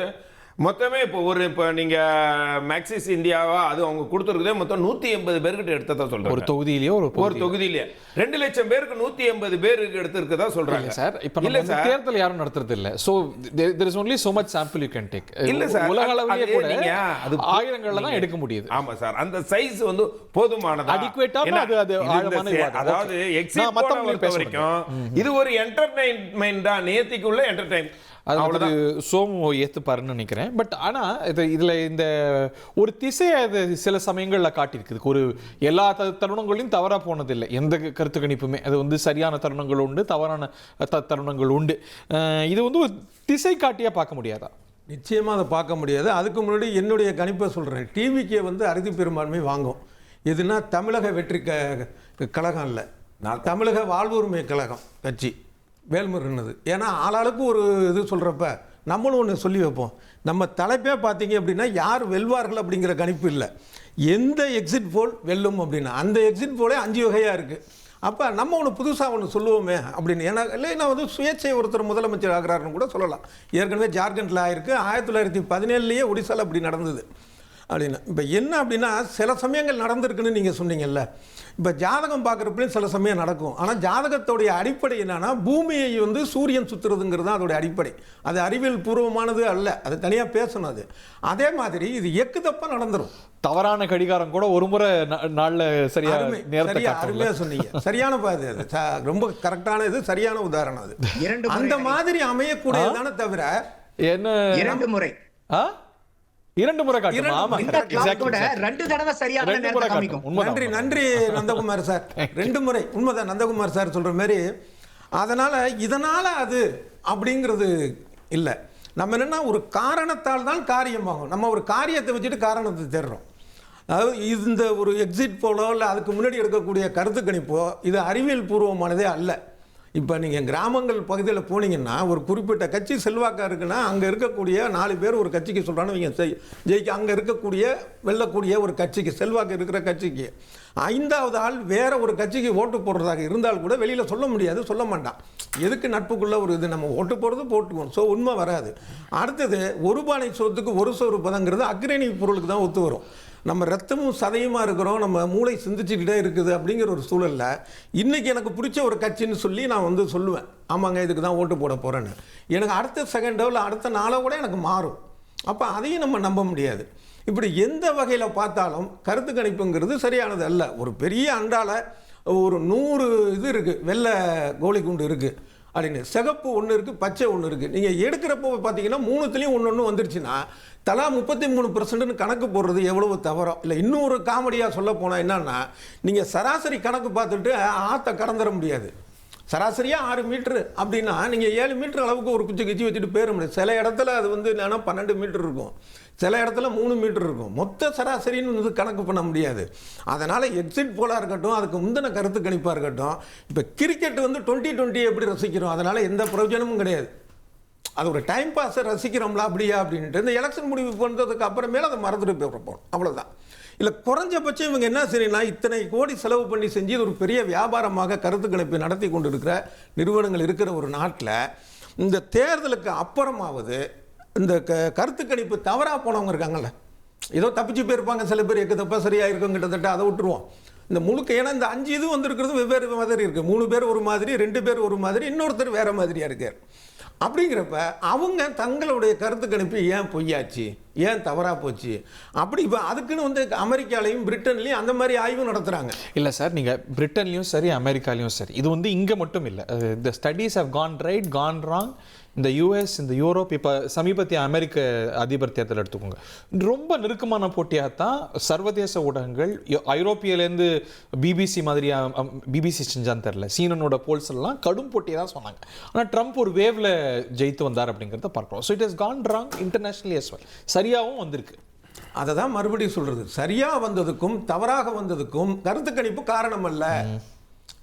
மொத்தமே இப்போ நீங்கள் மேக்சிஸ் இந்தியாவா அது அவங்க கொடுத்துருக்குதே மொத்தம் 180 பேர்கிட்ட எடுத்ததா சொல்கிறாங்க. ஒரு தொகுதியிலேயோ ஒரு தொகுதியிலேயே 2 லட்சம் பேருக்கு 180 பேருக்கு எடுத்திருக்கதா சொல்றாங்க சார். இப்போ நம்ம வந்து தேர்தல் யாரும் நடத்துறது இல்ல. So there is only so much sample you can take. இல்ல சார், உலக அளவிலே கூட நீங்க அது ஆயிரங்கள்ல தான் எடுக்க முடியுது. ஆமா சார், அந்த சைஸ் வந்து போதுமானதா, அடிக்குவேட்டா அது ஆழமான விவாதம். அதாவது எக்ஸிட் போல பொறுத்த வரைக்கும் இது ஒரு என்டர்டெயின்மென்ட் தான், நேத்திக்குள்ள என்டர்டெயின். அது வந்து சோமு ஏத்துப்பாருன்னு நினைக்கிறேன். பட் ஆனா இதுல இந்த ஒரு திசை அது சில சமயங்கள்ல காட்டியிருக்குது. ஒரு எல்லா தருணங்களையும் தவறா போனதில்லை எந்த கருத்து கணிப்புமே. அது வந்து சரியான தருணங்கள் உண்டு, தவறான தருணங்கள் உண்டு. இது வந்து ஒரு திசை காட்டியா பார்க்க முடியாதா? நிச்சயமாக அதை பார்க்க முடியாது. அதுக்கு முன்னாடி என்னுடைய கணிப்பை சொல்கிறேன். டிவிக்கே வந்து அறுதி பெரும்பான்மை வாங்கும். எதுனா தமிழக வெற்றி கழகம் இல்லை, தமிழக வாழ்வுரிமை கழகம் கட்சி வேல்முருகனது. ஏன்னா ஆளாளுக்கு ஒரு இது சொல்கிறப்ப நம்மளும் ஒன்று சொல்லி வைப்போம். நம்ம தலைப்பே பார்த்தீங்க அப்படின்னா யார் வெல்வார்கள் அப்படிங்கிற கணிப்பு இல்லை, எந்த எக்ஸிட் போல் வெல்லும் அப்படின்னா. அந்த எக்ஸிட் போலே 5 வகையாக இருக்குது. அப்போ நம்ம ஒன்று புதுசாக ஒன்று சொல்லுவோமே அப்படின்னு. ஏன்னா இல்லைன்னா வந்து சுயேட்சை ஒருத்தர் முதலமைச்சர் ஆகிறாருன்னு கூட சொல்லலாம். ஏற்கனவே ஜார்க்கண்டில் ஆயிருக்கு, 1917 ஒடிசாவில் அப்படி நடந்தது அப்படின்னு. இப்போ என்ன அப்படின்னா சில சமயங்கள் நடந்திருக்குன்னு நீங்கள் சொன்னீங்கல்ல. இப்போ ஜாதகம் பார்க்குறப்பையும் சில சமயம் நடக்கும். ஆனால் ஜாதகத்தோடைய அடிப்படை என்னன்னா பூமியை வந்து சூரியன் சுற்றுறதுங்கிறது தான் அதோடைய அடிப்படை. அது அறிவியல் பூர்வமானது அல்ல, அது தனியாக பேசணும். அது அதே மாதிரி இது எக்கு தப்பாக நடந்துடும். தவறான கடிகாரம் கூட ஒரு முறை நாள்ல சரியா அருமையா சொன்னீங்க. சரியான பாது அது ரொம்ப கரெக்டான இது, சரியான உதாரணம் அது. அந்த மாதிரி அமையக்கூடியதான தவிர என்ன 2 முறை 2 முறை காட்டுமா? ஆமா, ரெண்டு தடவை சரியான நேரத்தை காமிக்கும். நன்றி நன்றி நந்தகுமார் சார். 2 முறை உண்மைதான் நந்தகுமார் சார் சொல்ற மாதிரி. அதனால இதனால அது அப்படிங்கிறது இல்லை. நம்ம என்னன்னா ஒரு காரணத்தால் தான் காரியமாகும். நம்ம ஒரு காரியத்தை வச்சுட்டு காரணத்தை தேடுறோம். அதாவது இந்த ஒரு எக்ஸிட் போலோ இல்லை அதுக்கு முன்னாடி எடுக்கக்கூடிய கருத்து கணிப்போ இது அறிவியல் பூர்வமானதே அல்ல. இப்போ நீங்கள் கிராமங்கள் பகுதியில் போனீங்கன்னா ஒரு குறிப்பிட்ட கட்சி செல்வாக்காக இருக்குன்னா அங்கே இருக்கக்கூடிய 4 பேர் ஒரு கட்சிக்கு சொல்கிறான்னு நீங்கள் ஜெயிக்க, அங்கே இருக்கக்கூடிய வெல்லக்கூடிய ஒரு கட்சிக்கு செல்வாக்கு இருக்கிற கட்சிக்கு 5வது ஆள் வேற ஒரு கட்சிக்கு ஓட்டு போடுறதாக இருந்தால் கூட வெளியில் சொல்ல முடியாது, சொல்ல மாட்டான். எதுக்கு நட்புக்குள்ள ஒரு இது, நம்ம ஓட்டு போடுறது போட்டுக்குவோம். ஸோ உண்மை வராது. அடுத்தது ஒரு பானை சோத்துக்கு ஒரு சோறு பதங்கிறது அக்ரணி பொருளுக்கு தான் ஒத்து வரும். நம்ம ரத்தமும் சதையுமா இருக்கிறோம், நம்ம மூளை சிந்திச்சுக்கிட்டே இருக்குது. அப்படிங்கிற ஒரு சூழலில் இன்றைக்கி எனக்கு பிடிச்ச ஒரு கட்சின்னு சொல்லி நான் வந்து சொல்லுவேன், ஆமாங்க இதுக்கு தான் ஓட்டு போட போகிறேன்னு. எனக்கு அடுத்த செகண்டோ இல்லை அடுத்த நாளோ கூட எனக்கு மாறும். அப்போ அதையும் நம்ம நம்ப முடியாது. இப்படி எந்த வகையில் பார்த்தாலும் கருத்து கணிப்புங்கிறது சரியானது அல்ல. ஒரு பெரிய அண்டால ஒரு 100 இது இருக்குது, வெள்ளை கோழி குண்டு இருக்குது அப்படின்னு, சிகப்பு ஒன்று இருக்குது, பச்சை ஒன்று இருக்குது. நீங்கள் எடுக்கிறப்போ பார்த்தீங்கன்னா 3த்துலேயும் ஒன்று வந்துருச்சுன்னா தலா 33% கணக்கு போடுறது எவ்வளவு தவறோ இல்லை. இன்னொரு காமெடியாக சொல்ல போனால் என்னன்னா, நீங்கள் சராசரி கணக்கு பார்த்துட்டு ஆற்றை கடந்துட முடியாது. சராசரியாக 6 மீட்ரு அப்படின்னா நீங்கள் 7 மீட்டர் அளவுக்கு ஒரு குச்சி கிச்சி வச்சுட்டு போயிட முடியாது. சில இடத்துல அது வந்து என்னன்னா 12 மீட்டர் இருக்கும், சில இடத்துல 3 மீட்டர் இருக்கும். மொத்த சராசரின்னு வந்து கணக்கு பண்ண முடியாது. அதனால் எக்ஸிட் போலாக இருக்கட்டும், அதுக்கு முந்தின கருத்து கணிப்பாக இருக்கட்டும். இப்போ கிரிக்கெட் வந்து 2020 எப்படி ரசிக்கிறோம், அதனால் எந்த பிரயோஜனமும் கிடையாது. அது ஒரு டைம் பாஸை ரசிக்கிறோம்ல அப்படியா அப்படின்ட்டு இந்த எலெக்ஷன் முடிவு பண்ணுறதுக்கு அப்புறமேல அதை மறந்துட்டு போயிருப்போம், அவ்வளோதான். இல்லை குறைஞ்சபட்சம் இவங்க என்ன சரினா இத்தனை கோடி செலவு பண்ணி செஞ்சு ஒரு பெரிய வியாபாரமாக கருத்து கணிப்பை நடத்தி கொண்டு இருக்கிற நிறுவனங்கள் இருக்கிற ஒரு நாட்டில் இந்த தேர்தலுக்கு அப்புறமாவது இந்த கருத்து கணிப்பு தவறாக போனவங்க இருக்காங்கல்ல, ஏதோ தப்பிச்சு போயிருப்பாங்க சில பேர், எக்கு தப்பாக சரியாக இருக்கும் கிட்டத்தட்ட, அதை விட்டுருவோம். இந்த முழுக்க ஏன்னா இந்த 5 இது வந்திருக்கிறது வெவ்வேறு மாதிரி இருக்குது. 3 பேர் ஒரு மாதிரி, 2 பேர் ஒரு மாதிரி, இன்னொருத்தர் வேறு மாதிரியாக இருக்கார். அப்படிங்கிறப்ப அவங்க தங்களுடைய கருத்து கணிப்பு ஏன் பொய்யாச்சு, ஏன் தவறாக போச்சு அப்படி. இப்போ அதுக்குன்னு வந்து அமெரிக்காலையும் பிரிட்டன்லையும் அந்த மாதிரி ஆய்வு நடத்துகிறாங்க. இல்லை சார், நீங்கள் பிரிட்டன்லையும் சரி அமெரிக்காலையும் சரி, இது வந்து இங்கே மட்டும் இல்லை. The studies have gone right gone wrong. இந்த யூஎஸ், இந்த யூரோப், இப்போ சமீபத்திய அமெரிக்க அதிபர் தேர்தல் எடுத்துக்கோங்க, ரொம்ப நெருக்கமான போட்டியாக தான் சர்வதேச ஊடகங்கள் ஐரோப்பியிலேருந்து பிபிசி மாதிரியாக பிபிசி செஞ்சான்னு தெரில, சீனனோட போல்ஸ் எல்லாம் கடும் போட்டியை தான் சொன்னாங்க. ஆனால் ட்ரம்ப் ஒரு வேவ்ல ஜெயித்து வந்தார் அப்படிங்கிறத பார்க்குறோம். So it is gone wrong internationally as well. சரியாகவும் வந்திருக்கு. அதை தான் மறுபடியும் சொல்கிறது, சரியாக வந்ததுக்கும் தவறாக வந்ததுக்கும் கருத்து கணிப்பு காரணம் அல்ல.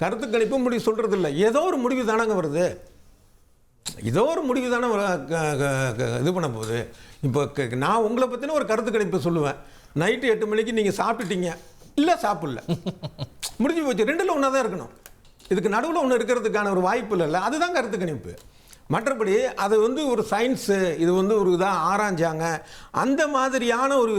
கருத்து கணிப்பு முடிவு சொல்கிறது இல்லை, ஏதோ ஒரு முடிவு தானங்க வருது, ஏதோ ஒரு முடிவு தானே இது பண்ண போகுது. இப்போ நான் உங்களை பற்றின ஒரு கருத்து கணிப்பு சொல்லுவேன், நைட்டு 8 மணிக்கு நீங்கள் சாப்பிட்டுட்டீங்க, இல்லை சாப்பிடல, முடிஞ்சு போச்சு. 2ல் ஒன்றா தான் இருக்கணும், இதுக்கு நடுவில் ஒன்று இருக்கிறதுக்கான ஒரு வாய்ப்பு இல்லை. அதுதான் கருத்து கணிப்பு. மற்றபடி அது வந்து ஒரு சயின்ஸு, இது வந்து ஒரு இதாக ஆராய்ஞ்சாங்க அந்த மாதிரியான ஒரு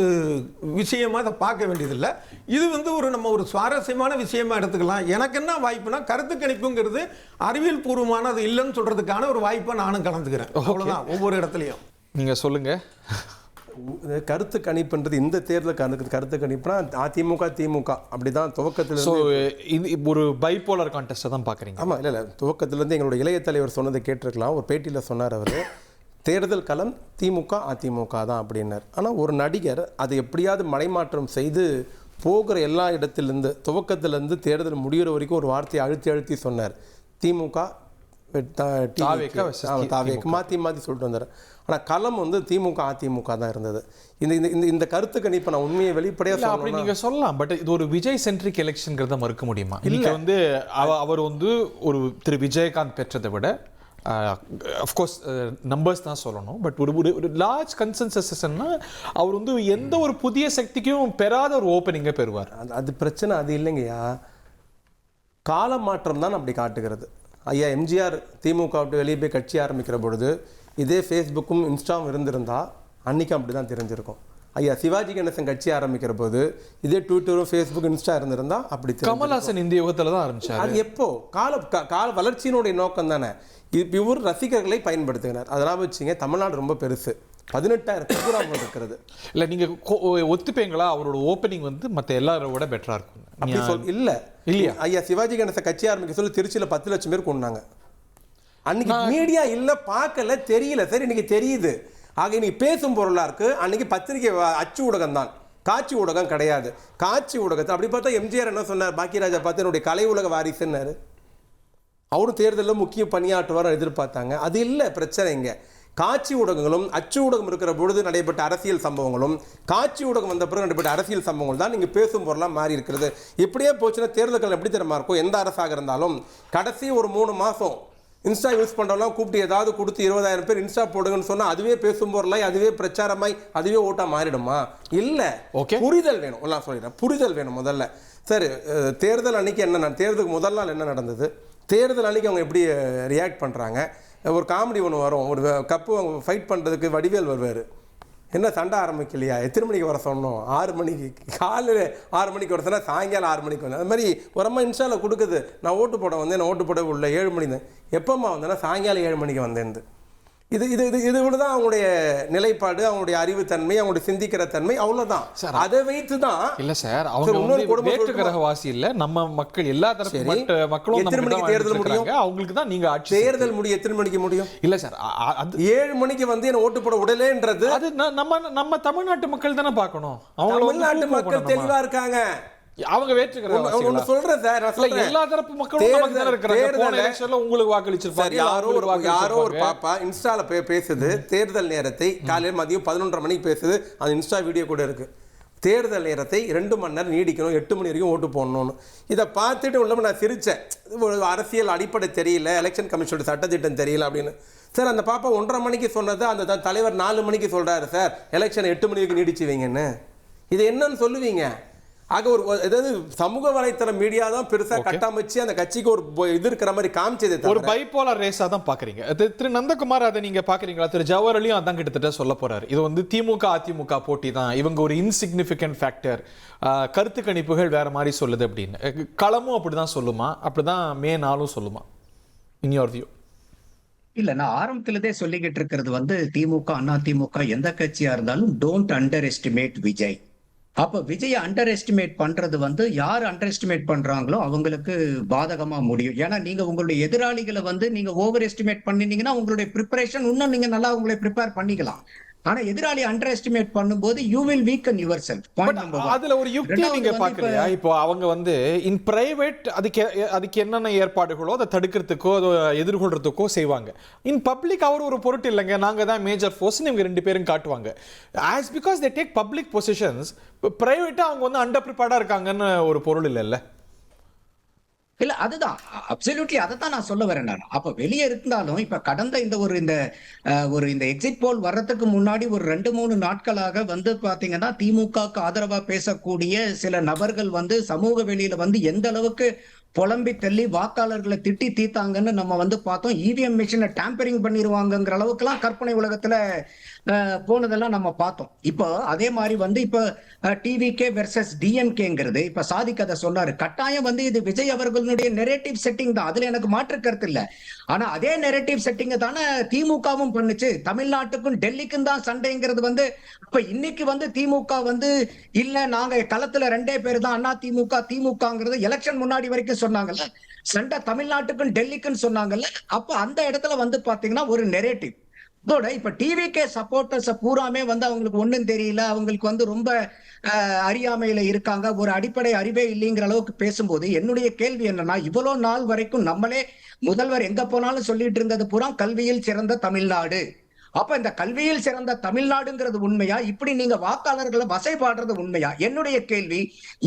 விஷயமா அதை பார்க்க வேண்டியதில்லை. இது வந்து நம்ம ஒரு சுவாரஸ்யமான விஷயமா எடுத்துக்கலாம். எனக்கு என்ன வாய்ப்புனா, கருத்து கணிப்புங்கிறது அறிவியல் பூர்வமான அது இல்லைன்னு சொல்கிறதுக்கான ஒரு வாய்ப்பை நானும் கலந்துக்கிறேன். அவ்வளோதான், ஒவ்வொரு இடத்துலையும். நீங்கள் சொல்லுங்கள். கருத்து கணிப்புன்றது இந்த தேர்தல் கருத்து கணிப்புனா அதிமுக திமுக அப்படிதான் துவக்கத்தில். ஸோ இது ஒரு பைபோலர் கான்டெஸ்ட்டை தான் பார்க்குறீங்க? ஆமாம், இல்லை துவக்கத்திலேருந்து எங்களோட இளைய தலைவர் சொன்னதை கேட்டிருக்கலாம். ஒரு பேட்டியில் சொன்னார் அவர், தேர்தல் களம் திமுக அதிமுக தான் அப்படின்னார். ஆனால் ஒரு நடிகர் அதை எப்படியாவது மடைமாற்றம் செய்து போகிற எல்லா இடத்துலேருந்து துவக்கத்திலேருந்து தேர்தல் முடிகிற வரைக்கும் ஒரு வார்த்தையை அழுத்தி அழுத்தி சொன்னார். திமுக மாற்றி மாற்றி சொல்லிட்டு வந்தார். ஆனால் களம் வந்து திமுக அதிமுக தான் இருந்தது. இந்த கருத்து கணிப்பை நான் உண்மையை வெளிப்படையாக அப்படி நீங்கள் சொல்லலாம். பட் இது ஒரு விஜய் சென்ட்ரிக் எலெக்ஷன்கிறத மறுக்க முடியுமா? இல்லை வந்து அவர் வந்து ஒரு திரு விஜயகாந்த் பெற்றதை விட அஃப்கோர்ஸ் நம்பர்ஸ் தான் சொல்லணும். பட் ஒரு லார்ஜ் கன்சென்சஸ்ன்னா அவர் வந்து எந்த ஒரு புதிய சக்திக்கும் பெறாத ஒரு ஓப்பனிங்கை பெறுவார். அது பிரச்சனை அது இல்லைங்கய்யா, கால மாற்றம் தான் அப்படி காட்டுகிறது. ஐயா எம்ஜிஆர் திமுக விட்டு வெளியே போய் கட்சி ஆரம்பிக்கிற பொழுது இதே ஃபேஸ்புக்கும் இன்ஸ்டாவும் இருந்திருந்தா அன்றைக்கும் அப்படி தான் தெரிஞ்சிருக்கும். ஐயா சிவாஜி கணேசன் கட்சி ஆரம்பிக்கிற போது இதே ட்விட்டரும் ஃபேஸ்புக் இன்ஸ்டா இருந்திருந்தா அப்படி. கமல்ஹாசன் இந்த யுகத்தில் தான் ஆரம்பிச்சார். அது எப்போ கால வளர்ச்சியினுடைய நோக்கம் தானே. இவர் ரசிகர்களை பயன்படுத்துகிறார். அதெல்லாம் வச்சுங்க, தமிழ்நாடு ரொம்ப பெருசு, 18,000 ப்ரோக்ராம்கள் இருக்கிறது. இல்லை நீங்கள் ஒத்துப்பீங்களா அவரோட ஓப்பனிங் வந்து மற்ற எல்லாரோட விட பெட்டராக இருக்கும்? அப்படி இல்லை இல்லையா? ஐயா சிவாஜி கணேசன் கட்சி ஆரம்பிக்க சொல்லி திருச்சியில் 10 லட்சம் பேர் கொண்டாங்க. அன்னைக்கு மீடியா இல்லை, பார்க்கல, தெரியல. சரி, இன்னைக்கு தெரியுது. ஆக இன்னைக்கு பேசும் பொருளாக இருக்கு. அன்னைக்கு பத்திரிகை அச்சு ஊடகம் தான், காட்சி ஊடகம் கிடையாது. காட்சி ஊடகத்தை அப்படி பார்த்தா எம்ஜிஆர் என்ன சொன்னார், பாக்கியராஜா பார்த்து என்னுடைய கலை உலக வாரிசுன்னாரு. அவரும் தேர்தலில் முக்கிய பணியாற்றுவார் எதிர்பார்த்தாங்க. அது இல்லை பிரச்சனை. இங்கே காட்சி ஊடகங்களும் அச்சு ஊடகம் இருக்கிற பொழுது நடைபெற்ற அரசியல் சம்பவங்களும் காட்சி ஊடகம் வந்த பிறகு நடைபெற்ற அரசியல் சம்பவங்கள் தான் நீங்கள் பேசும் பொருளாக மாறி இருக்கிறது. இப்படியே போச்சுன்னா தேர்தல்கள் எப்படி தெரியுமா இருக்கும்? எந்த அரசாக இருந்தாலும் கடைசி ஒரு 3 மாதம் இன்ஸ்டா யூஸ் பண்ணுறவங்களாம் கூப்பிட்டு ஏதாவது கொடுத்து 20,000 பேர் இன்ஸ்டா போடுங்கன்னு சொன்னால் அதுவே பேசும் பொருளாய், அதுவே பிரச்சாரமாய், அதுவே ஓட்டாக மாறிடுமா? இல்லை, புரிதல் வேணும். எல்லாம் சொல்லிடுறேன், புரிதல் வேணும் முதல்ல. சரி, தேர்தல் அன்னைக்கு என்ன, தேர்தலுக்கு முதல் நாள் என்ன நடந்தது, தேர்தல் அன்னைக்கு அவங்க எப்படி ரியாக்ட் பண்ணுறாங்க. ஒரு காமெடி ஒன்று வரும், ஒரு கப்பு ஃபைட் பண்ணுறதுக்கு வடிவேல் வருவார். என்ன சண்டை ஆரம்பிக்கலையா, எத்தனை மணிக்கு வர சொன்னோம், 6 மணிக்கு, காலையில் 6 மணிக்கு வர சொன்னால் சாயங்காலம் 6 மணிக்கு வந்தேன். அது மாதிரி ஒரு அம்மா இன்ஸ்டாவில் கொடுக்குது, நான் ஓட்டு போட வந்தேன், நான் ஓட்டு போட உள்ள 7 மணி தான். எப்போம்மா வந்தேன்னா சாயங்காலம் 7 மணிக்கு வந்தேன். இது இது இது இது தான் அவங்களுடைய நிலைப்பாடு, அவங்களுடைய அறிவுத்தன்மை, அவங்களுடைய சிந்திக்கிற தன்மை, அவ்வளோதான். அதை வைத்து தான். இல்லை சார், அவங்க வேற்றுக்கிரகவாசி இல்லை, நம்ம மக்கள் எல்லா தரப்பு மக்களும். எத்தனை மணிக்கு தேர்தல் முடியும்? அவங்களுக்கு தான் நீங்க ஆட்சி. தேர்தல் முடிய எத்தனை மணிக்கு முடியும்? இல்லை சார், அது 7 மணிக்கு வந்து என்ன ஓட்டு போட உடலேன்றது அது நம்ம தமிழ்நாட்டு மக்கள் தானே பார்க்கணும். அவங்க தமிழ்நாட்டு மக்கள் தெளிவா இருக்காங்க. அவங்க வேற்றுக்கிற சொல்றேன் சார், எல்லா தரப்பு மக்களும் நமக்கு தான இருக்காங்க. போன எலெக்ஷன்ல உங்களுக்கு வாக்களிச்சிருப்பாங்க. யாரோ ஒரு பாப்பா இன்ஸ்டால பேசுது, தேர்தல் நேரத்தை காலையில மதியம் 11:30 மணிக்கு பேசுது. அந்த இன்ஸ்டா வீடியோ கூட இருக்கு. தேர்தல் நேரத்தை 2 மணி நேரம் நீடிக்கணும், 8 மணி வரைக்கும் ஓட்டு போடணும்னு. இதை பார்த்துட்டு உள்ள நான் சிரிச்சேன். அரசியல் அடிப்படை தெரியல, எலெக்ஷன் கமிஷனோட சட்டத்திட்டம் தெரியல அப்படின்னு. சார், அந்த பாப்பா 1:30 மணிக்கு சொன்னது அந்த தலைவர் 4 மணிக்கு சொல்றாரு சார், எலெக்ஷன் 8 மணி வரைக்கும் நீடிச்சு வைங்கன்னு. இது என்னன்னு சொல்லுவீங்க? ஆக ஒரு ஏதாவது சமூக வலைத்தள மீடியா தான் பெருசா கட்டமைச்சு அந்த கட்சிக்கு ஒரு இது இருக்கிற மாதிரி காமிச்சது. ஒரு பைபோலார் ரேஸா தான் பாக்குறீங்க. திரு நந்தகுமார் அதை நீங்க பாக்குறீங்களா? திரு ஜவஹர் அலியும் அதான் கிட்டத்தட்ட சொல்ல போறாரு. இது வந்து திமுக அதிமுக போட்டி தான், இவங்க ஒரு இன்சிக்னிஃபிகன்ட் ஃபேக்டர், கருத்து கணிப்புகள் வேற மாதிரி சொல்லுது அப்படின்னு. களமும் அப்படிதான் சொல்லுமா? அப்படிதான் மே 4 சொல்லுமா? In your view? இல்ல, நான் ஆரம்பத்திலதே சொல்லிக்கிட்டு இருக்கிறது வந்து திமுக அதிமுக எந்த கட்சியா இருந்தாலும் டோன்ட் அண்டர் எஸ்டிமேட் விஜய். அப்ப விஜய் அண்டர் எஸ்டிமேட் பண்றது வந்து யார் அண்டர் எஸ்டிமேட் பண்றாங்களோ அவங்களுக்கு பாதகமா முடியும். ஏன்னா நீங்க உங்களுடைய எதிராளிகளை வந்து நீங்க ஓவர் எஸ்டிமேட் பண்ணினீங்கன்னா உங்களுடைய ப்ரிப்பரேஷன் இன்னும் நீங்க நல்லா உங்களை ப்ரிப்பேர் பண்ணிக்கலாம். ஆனா எதிராளி அண்டர் எஸ்டிமேட் பண்ணும்போது யூ வில் வீக்கன் யுவர் செல்ஃப். அதுல ஒரு யுக்தியை நீங்க பாக்கலையா? இப்போ அவங்க வந்து இன் பிரைவேட் அதுக்கு என்னென்ன ஏற்பாடுகளோ அதை தடுக்கிறதுக்கோ அதை எதிர்கொள்றதுக்கோ செய்வாங்க. இன் பப்ளிக் அவர் ஒரு பொருட்டு இல்லைங்க, நாங்க தான் மேஜர் ஃபோர்ஸ் இவங்க 2 பேரும் காட்டுவாங்க. As because they take public positions, பிரைவேட்டா அவங்க வந்து அண்டர் ப்ரிப்பேர்டா இருக்காங்கன்னு ஒரு பொருள் இல்லைல்ல. இல்ல, அதுதான் அப்சல்யூட்லி அதைத்தான் நான் சொல்ல வரேன். நான் அப்ப வெளியே இருந்தாலும் இப்ப கடந்த இந்த எக்ஸிட் போல் வர்றதுக்கு முன்னாடி ஒரு 2-3 நாட்களாக வந்து பாத்தீங்கன்னா திமுகக்கு ஆதரவா பேசக்கூடிய சில நபர்கள் வந்து சமூக வெளியில வந்து எந்த அளவுக்கு புலம்பி தள்ளி வாக்காளர்களை திட்டி தீத்தாங்கன்னு நம்ம வந்து பார்த்தோம். இவிஎம் மிஷினை டேம்பரிங் பண்ணிடுவாங்கங்கிற அளவுக்குலாம் கற்பனை உலகத்துல போனதெல்லாம் நம்ம பார்த்தோம். இப்போ அதே மாதிரி வந்து இப்போ டிவிகே வெர்சஸ் டிஎம்கேங்கிறது இப்ப சாதிக் அதை சொன்னாரு. கட்டாயம் வந்து இது விஜய் அவர்களுடைய நெரேட்டிவ் செட்டிங் தான், அதுல எனக்கு மாற்று கருத்து இல்ல. ஆனா அதே நெரேட்டிவ் செட்டிங்கை தானே திமுகவும் பண்ணுச்சு. தமிழ்நாட்டுக்கும் டெல்லிக்கும் தான் சண்டைங்கிறது வந்து அப்ப இன்னைக்கு வந்து திமுக வந்து இல்ல நாங்க களத்துல 2 பேர் தான் அண்ணா திமுகங்கிறது எலெக்ஷன் முன்னாடி வரைக்கும் சொன்னாங்கல்ல. சண்டை தமிழ்நாட்டுக்கும் டெல்லிக்கும் சொன்னாங்கல்ல. அப்ப அந்த இடத்துல வந்து பாத்தீங்கன்னா ஒரு நெரேட்டிவ் இதோட இப்ப டிவிகே சப்போர்ட்டர்ஸ் பூராமே வந்து அவங்களுக்கு ஒண்ணும் தெரியல, அவங்களுக்கு வந்து ரொம்ப அறியாமையில இருக்காங்க, ஒரு அடிப்படை அறிவே இல்லைங்கிற அளவுக்கு பேசும்போது என்னுடைய கேள்வி என்னன்னா, இவ்வளவு நாள் வரைக்கும் நம்மளே முதல்வர் எங்க போனாலும் சொல்லிட்டு இருந்தது பூரா கல்வியில் சிறந்த தமிழ்நாடு. அப்ப இந்த கல்வியில் சிறந்த தமிழ்நாடுங்கிறது உண்மையா? இப்படி நீங்க வாக்காளர்களை வசைபாடுறது உண்மையா? என்னுடைய கேள்வி,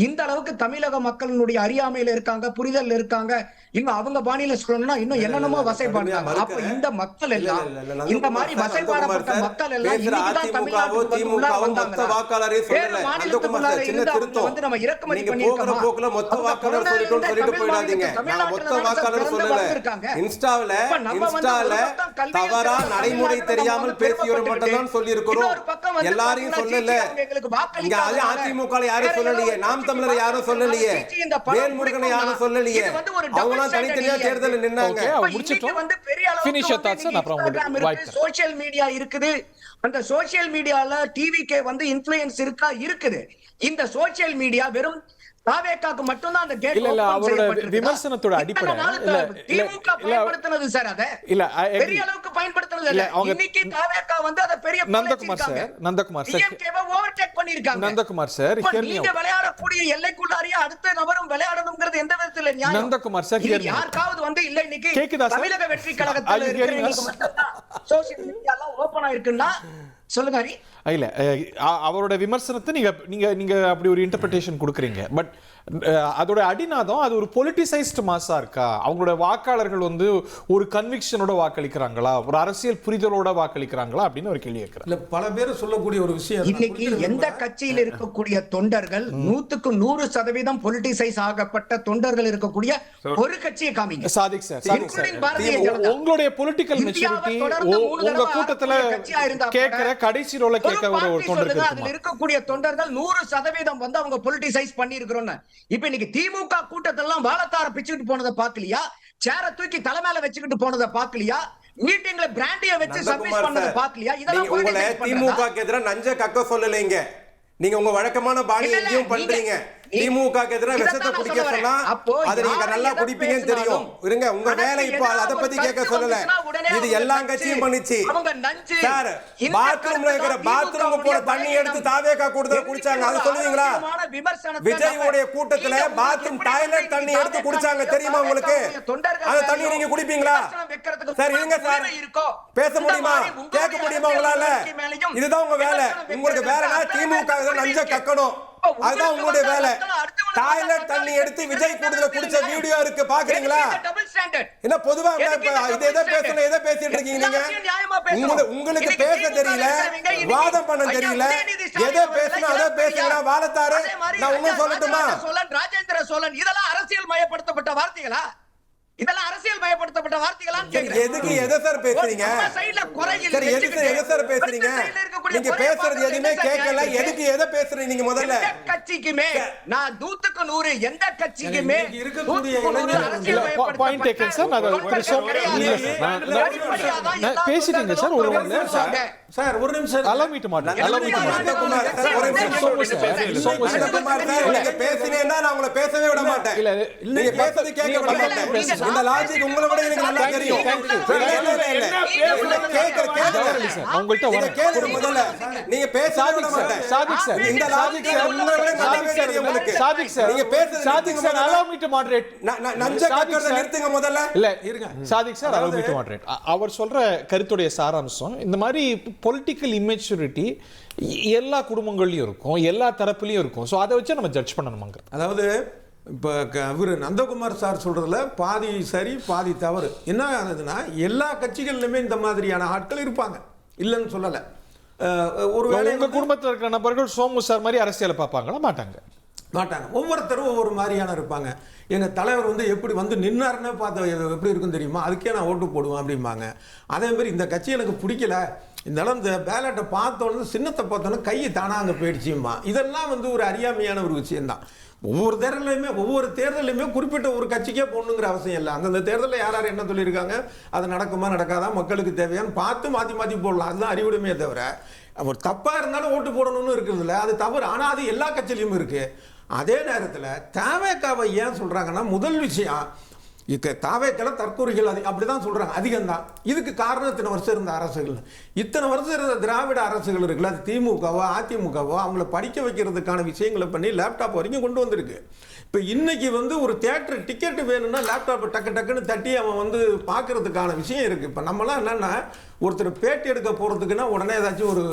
இந்த அளவுக்கு தமிழக மக்களினுடைய அறியாமையில இருக்காங்க, புரிதல் இருக்காங்க, இன்னும் அவங்க பாணியில சொல்லணும்னா இன்னும் என்னென்னமோ வசைபாடுறாங்க. அப்ப இந்த மக்கள் எல்லாம் இந்த மாதிரி வசைபாடப்பட்ட மக்கள் எல்லாம் இன்னைக்குதான் தமிழ்நாட்டுக்கு வந்து உள்ளார வந்தாங்க. வேறு மாநிலத்துக்குள்ளார இருந்து அவங்க வந்து நம்ம இறக்குமதி பண்ணிருக்கோம். நடைமுறை தெரியாமல் பேசியவர் மட்டும் தான் சொல்லி இருக்கிறோம். எல்லாரையும் சொல்லல. இங்க அதிமுக யாரும் சொல்லலையே, நாம் தமிழர் யாரும் சொல்லலையே, வேல்முருகனை யாரும் சொல்லலையே. அவங்க தனித்தனியா தேர்தல் நின்னாங்க. சோசியல் மீடியா இருக்குது. அந்த சோசியல் மீடியால டிவிகே வந்து இன்ஃப்ளூயன்ஸ் இருக்கா? இருக்குது. இந்த சோசியல் மீடியா வெறும் தாவேக்காக்கு மட்டும் தான் அந்த கேட் இல்ல அவரோட விமர்சனத்தோட அடிப்படை திமுக பயன்படுத்துனது சார். அத இல்ல பெரிய அளவுக்கு பயன்படுத்துனது இல்ல. இன்னைக்கு தாவேக்கா வந்து அத பெரிய நந்தகுமார் சார் டிஎம்கேவை ஓவர்டேக் பண்ணிருக்காங்க. நந்தகுமார் சார் நீங்க விளையாடக்கூடிய எல்லைக்குள்ளாரியே அடுத்த நபரும் விளையாடணும்ங்கிறது எந்த விதத்துல நியாயம்? நந்தகுமார் சார் யாருக்காவது வந்து இல்ல இன்னைக்கு தமிழக வெற்றி கழகத்துல சோசியல் மீடியா எல்லாம் ஓபன் ஆயிருக்குன்னா சொல்லுங்க ஹரி. இல்ல அவரோட விமர்சனத்தை நீங்க அப்படி ஒரு இன்டர்பிரேஷன் கொடுக்குறீங்க. பட் அதோட அடிநாதம் அது ஒரு பொலிட்டிசைஸ்டு மாஸா இருக்கா? அவங்களோட வாக்காளர்கள் வந்து ஒரு கன்விக்ஷனோட வாக்களிக்கிறாங்களா, ஒரு அரசியல் புரிதலோட வாக்களிக்கிறாங்களா அப்படின்னு ஒரு கேள்வி கேட்கிறேன். இல்ல பல பேர் சொல்லக்கூடிய ஒரு விஷயம், இன்னைக்கு எந்த கட்சியில் இருக்கக்கூடிய தொண்டர்கள் 100% பொலிட்டிசைஸ் ஆகப்பட்ட தொண்டர்கள் இருக்கக்கூடிய ஒரு கட்சியை காமிங்க. சாதிக் சார் உங்களுடைய பொலிட்டிக்கல் மெச்சூரிட்டி உங்க கூட்டத்துல கேட்கிற கடைசி ரோல கேட்க ஒரு தொண்டர்கள் அதுல இருக்கக்கூடிய தொண்டர்கள் 100% வந்து அவங்க பொலிட்டிசைஸ் பண்ணி இருக்கிறோம். இப்ப இன்னைக்கு திமுக கூட்டத்தெல்லாம் வாழத்தார பிச்சுக்கிட்டு போனதை பாக்கலையா? சேர தூக்கி தலை மேல வச்சுக்கிட்டு போனதை பாக்கலையா? மீட்டிங்ல பிராண்டிய வச்சு சர்வீஸ் பண்ணதை பாக்கலையா? இதெல்லாம் உங்களை திமுகக்கு எதிராக நஞ்ச கக்க சொல்லலைங்க. நீங்க உங்க வழக்கமான பாணி எங்கேயும் பண்றீங்க. திமுக எதிராக விஷத்தை குடிக்க சொன்னா அதை நீங்க நல்லா குடிப்பீங்கன்னு தெரியும். இருங்க, உங்க வேலை இப்போ அதை பத்தி கேட்க சொல்லல. இது எல்லா கட்சியும் பண்ணிச்சு சார். பாத்ரூம்ல இருக்கிற பாத்ரூம் போற தண்ணி எடுத்து தாவேக்கா கூட்டத்துல குடிச்சாங்க, அது சொல்லுவீங்களா? விஜயோட கூட்டத்துல பாத்ரூம் டாய்லெட் தண்ணி எடுத்து குடிச்சாங்க, தெரியுமா உங்களுக்கு? அந்த தண்ணி நீங்க குடிப்பீங்களா சார்? இருங்க சார், பேச முடியுமா, கேட்க முடியுமா உங்களால? இதுதான் உங்க வேலை. உங்களுக்கு வேலைனா திமுக நஞ்ச கக்கணும், அதுதான் உங்களுடைய வேலை. டாய்லெட் தண்ணி எடுத்து விஜய் கூட்டத்துல குடிச்ச வீடியோ இருக்கு, பாக்குறீங்களா? என்ன பொதுவா இது எதை பேசணும், எதை பேசிட்டு இருக்கீங்க நீங்க? உங்களுக்கு பேச தெரியல, வாதம் பண்ண தெரியல, எதை பேசணும் அதை பேசுங்களா? வாழத்தாரு நான் உங்க சொல்லட்டுமா? ராஜேந்திர சோழன் இதெல்லாம் அரசியல் மயப்படுத்தப்பட்ட வார்த்தைகளா? இதெல்லாம் அரசியல் மயப்படுத்தப்பட்ட வார்த்தைகளான்னு கேக்குறேன். எதுக்கு எதை சார் பேசுறீங்க? சரி, எதுக்கு எதை சார் பேசுறீங்க? நீங்க பேசுறது எதுமே கேட்கல. எதுக்கு எதை பேசுறீங்க நீங்க? முதல்ல கட்சிக்குமே நான் 100% எந்த கட்சிக்குமே இருக்கக்கூடிய அரசியல் பாயிண்ட் டேக்கன் சார். நான் பேசிட்டீங்க சார். ஒரு சார் ஒரு நிமிஷம் அலமிட்டு மாட்டேன். நீங்க பேசினேன்னா நான் உங்களை பேசவே விட மாட்டேன். இல்ல நீங்க பேசுறது கேட்க விட மாட்டேன். இந்த லாஜிக் உங்களை விட எனக்கு நல்லா தெரியும். நீங்க பேசாத விட மாட்டேன். சாதிக் சார், இந்த லாஜிக் உங்களை விட நல்லா தெரியும் உங்களுக்கு. சாதிக் சார், நீங்க பேசுறது சாதிக் சார் அலமிட்டு மாடரேட். நஞ்ச கக்கறத நிறுத்துங்க முதல்ல. இல்ல இருங்க சாதிக் சார், அலமிட்டு மாடரேட். அவர் சொல்ற கருத்துடைய சாராம்சம் இந்த மாதிரி பொலிட்டிக்கல் இம்மெச்சூரிட்டி எல்லா குடும்பங்கள்லயும் இருக்கும், எல்லா தரப்புலயும் இருக்கும். ஸோ அதை வச்சு நம்ம ஜட்ஜ் பண்ணணுமாங்க. அதாவது இப்போ இவர் நந்தகுமார் சார் சொல்றதுல பாதி சரி பாதி தவறு. என்ன ஆகுதுன்னா எல்லா கட்சிகளிலுமே இந்த மாதிரியான ஆட்கள் இருப்பாங்க, இல்லைன்னு சொல்லலை. ஒரு உங்க குடும்பத்தில் இருக்கிற நபர்கள் சோமு சார் மாதிரி அரசியலை பார்ப்பாங்களா? மாட்டாங்க. மாட்டாங்க. ஒவ்வொருத்தரும் ஒவ்வொரு மாதிரியான இருப்பாங்க. எங்கள் தலைவர் வந்து எப்படி வந்து நின்னாருன்னு பார்த்து எப்படி இருக்கும் தெரியுமா, அதுக்கே நான் ஓட்டு போடுவேன் அப்படிம்பாங்க. அதேமாதிரி இந்த கட்சி எனக்கு பிடிக்கல, இந்த பேலட்டை பார்த்தோன்னு சின்னத்தை பார்த்தோன்னே கையை தானாக அங்கே போயிடுச்சும்மா. இதெல்லாம் வந்து ஒரு அறியாமையான ஒரு விஷயம்தான். ஒவ்வொரு தேர்தலையுமே குறிப்பிட்ட ஒரு கட்சிக்கே போடணுங்கிற அவசியம் இல்லை. அந்தந்த தேர்தலில் யார் யார் என்ன சொல்லியிருக்காங்க, அது நடக்குமா நடக்காதா, மக்களுக்கு தேவையான்னு பார்த்து மாற்றி போடலாம். அதுதான் அறிவுடைமையே தவிர ஒரு தப்பாக இருந்தாலும் ஓட்டு போடணும்னு இருக்கிறது இல்லை, அது தவறு. ஆனால் அது எல்லா கட்சியிலையும் இருக்குது. அதே நேரத்தில் தாவேக்காவை ஏன் சொல்கிறாங்கன்னா, முதல் விஷயம் தாவேக்கால தற்கொலைகள் அப்படி தான் சொல்கிறாங்க, அதிகம்தான். இதுக்கு காரணம் இத்தனை வருஷம் இருந்த அரசுகள், இத்தனை வருஷம் இருந்த திராவிட அரசுகள் இருக்குல்ல, அது திமுகவோ அதிமுகவோ அவங்கள படிக்க வைக்கிறதுக்கான விஷயங்களை பண்ணி லேப்டாப் வரைக்கும் கொண்டு வந்திருக்கு. இப்போ இன்னைக்கு வந்து ஒரு தியேட்டர் டிக்கெட்டு வேணும்னா லேப்டாப்பை டக்குன்னு தட்டி அவன் வந்து பார்க்கறதுக்கான விஷயம் இருக்குது. இப்போ நம்மளாம் என்னென்னா, ஒருத்தர் பேட்டி எடுக்க போகிறதுக்குன்னா உடனே ஏதாச்சும் ஒரு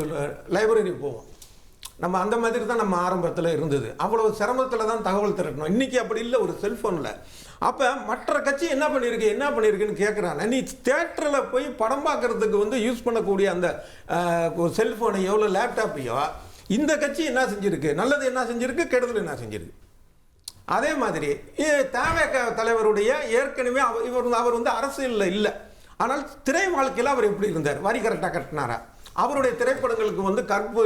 லைப்ரரி போவோம். நம்ம அந்த மாதிரி தான் நம்ம ஆரம்பத்தில் இருந்தது. அவ்வளோ சிரமத்தில் தான் தகவல் திரட்டணும். இன்றைக்கி அப்படி இல்லை, ஒரு செல்ஃபோனில். அப்போ மற்ற கட்சி என்ன பண்ணியிருக்குன்னு கேட்குறாங்க. நீ தியேட்டரில் போய் படம் பார்க்குறதுக்கு வந்து யூஸ் பண்ணக்கூடிய அந்த செல்ஃபோனையோ இல்லை லேப்டாப்பையோ இந்த கட்சி என்ன செஞ்சுருக்கு, நல்லது என்ன செஞ்சுருக்கு, கெடுதல் என்ன செஞ்சுருக்கு. அதே மாதிரி தவேக தலைவருடைய ஏற்கனவே அவர் வந்து அரசியலில் இல்லை, ஆனால் திரை வாழ்க்கையில் அவர் எப்படி இருந்தார், வரி கரெக்டாக கட்டினாரா, அவருடைய திரைப்படங்களுக்கு வந்து கருப்பு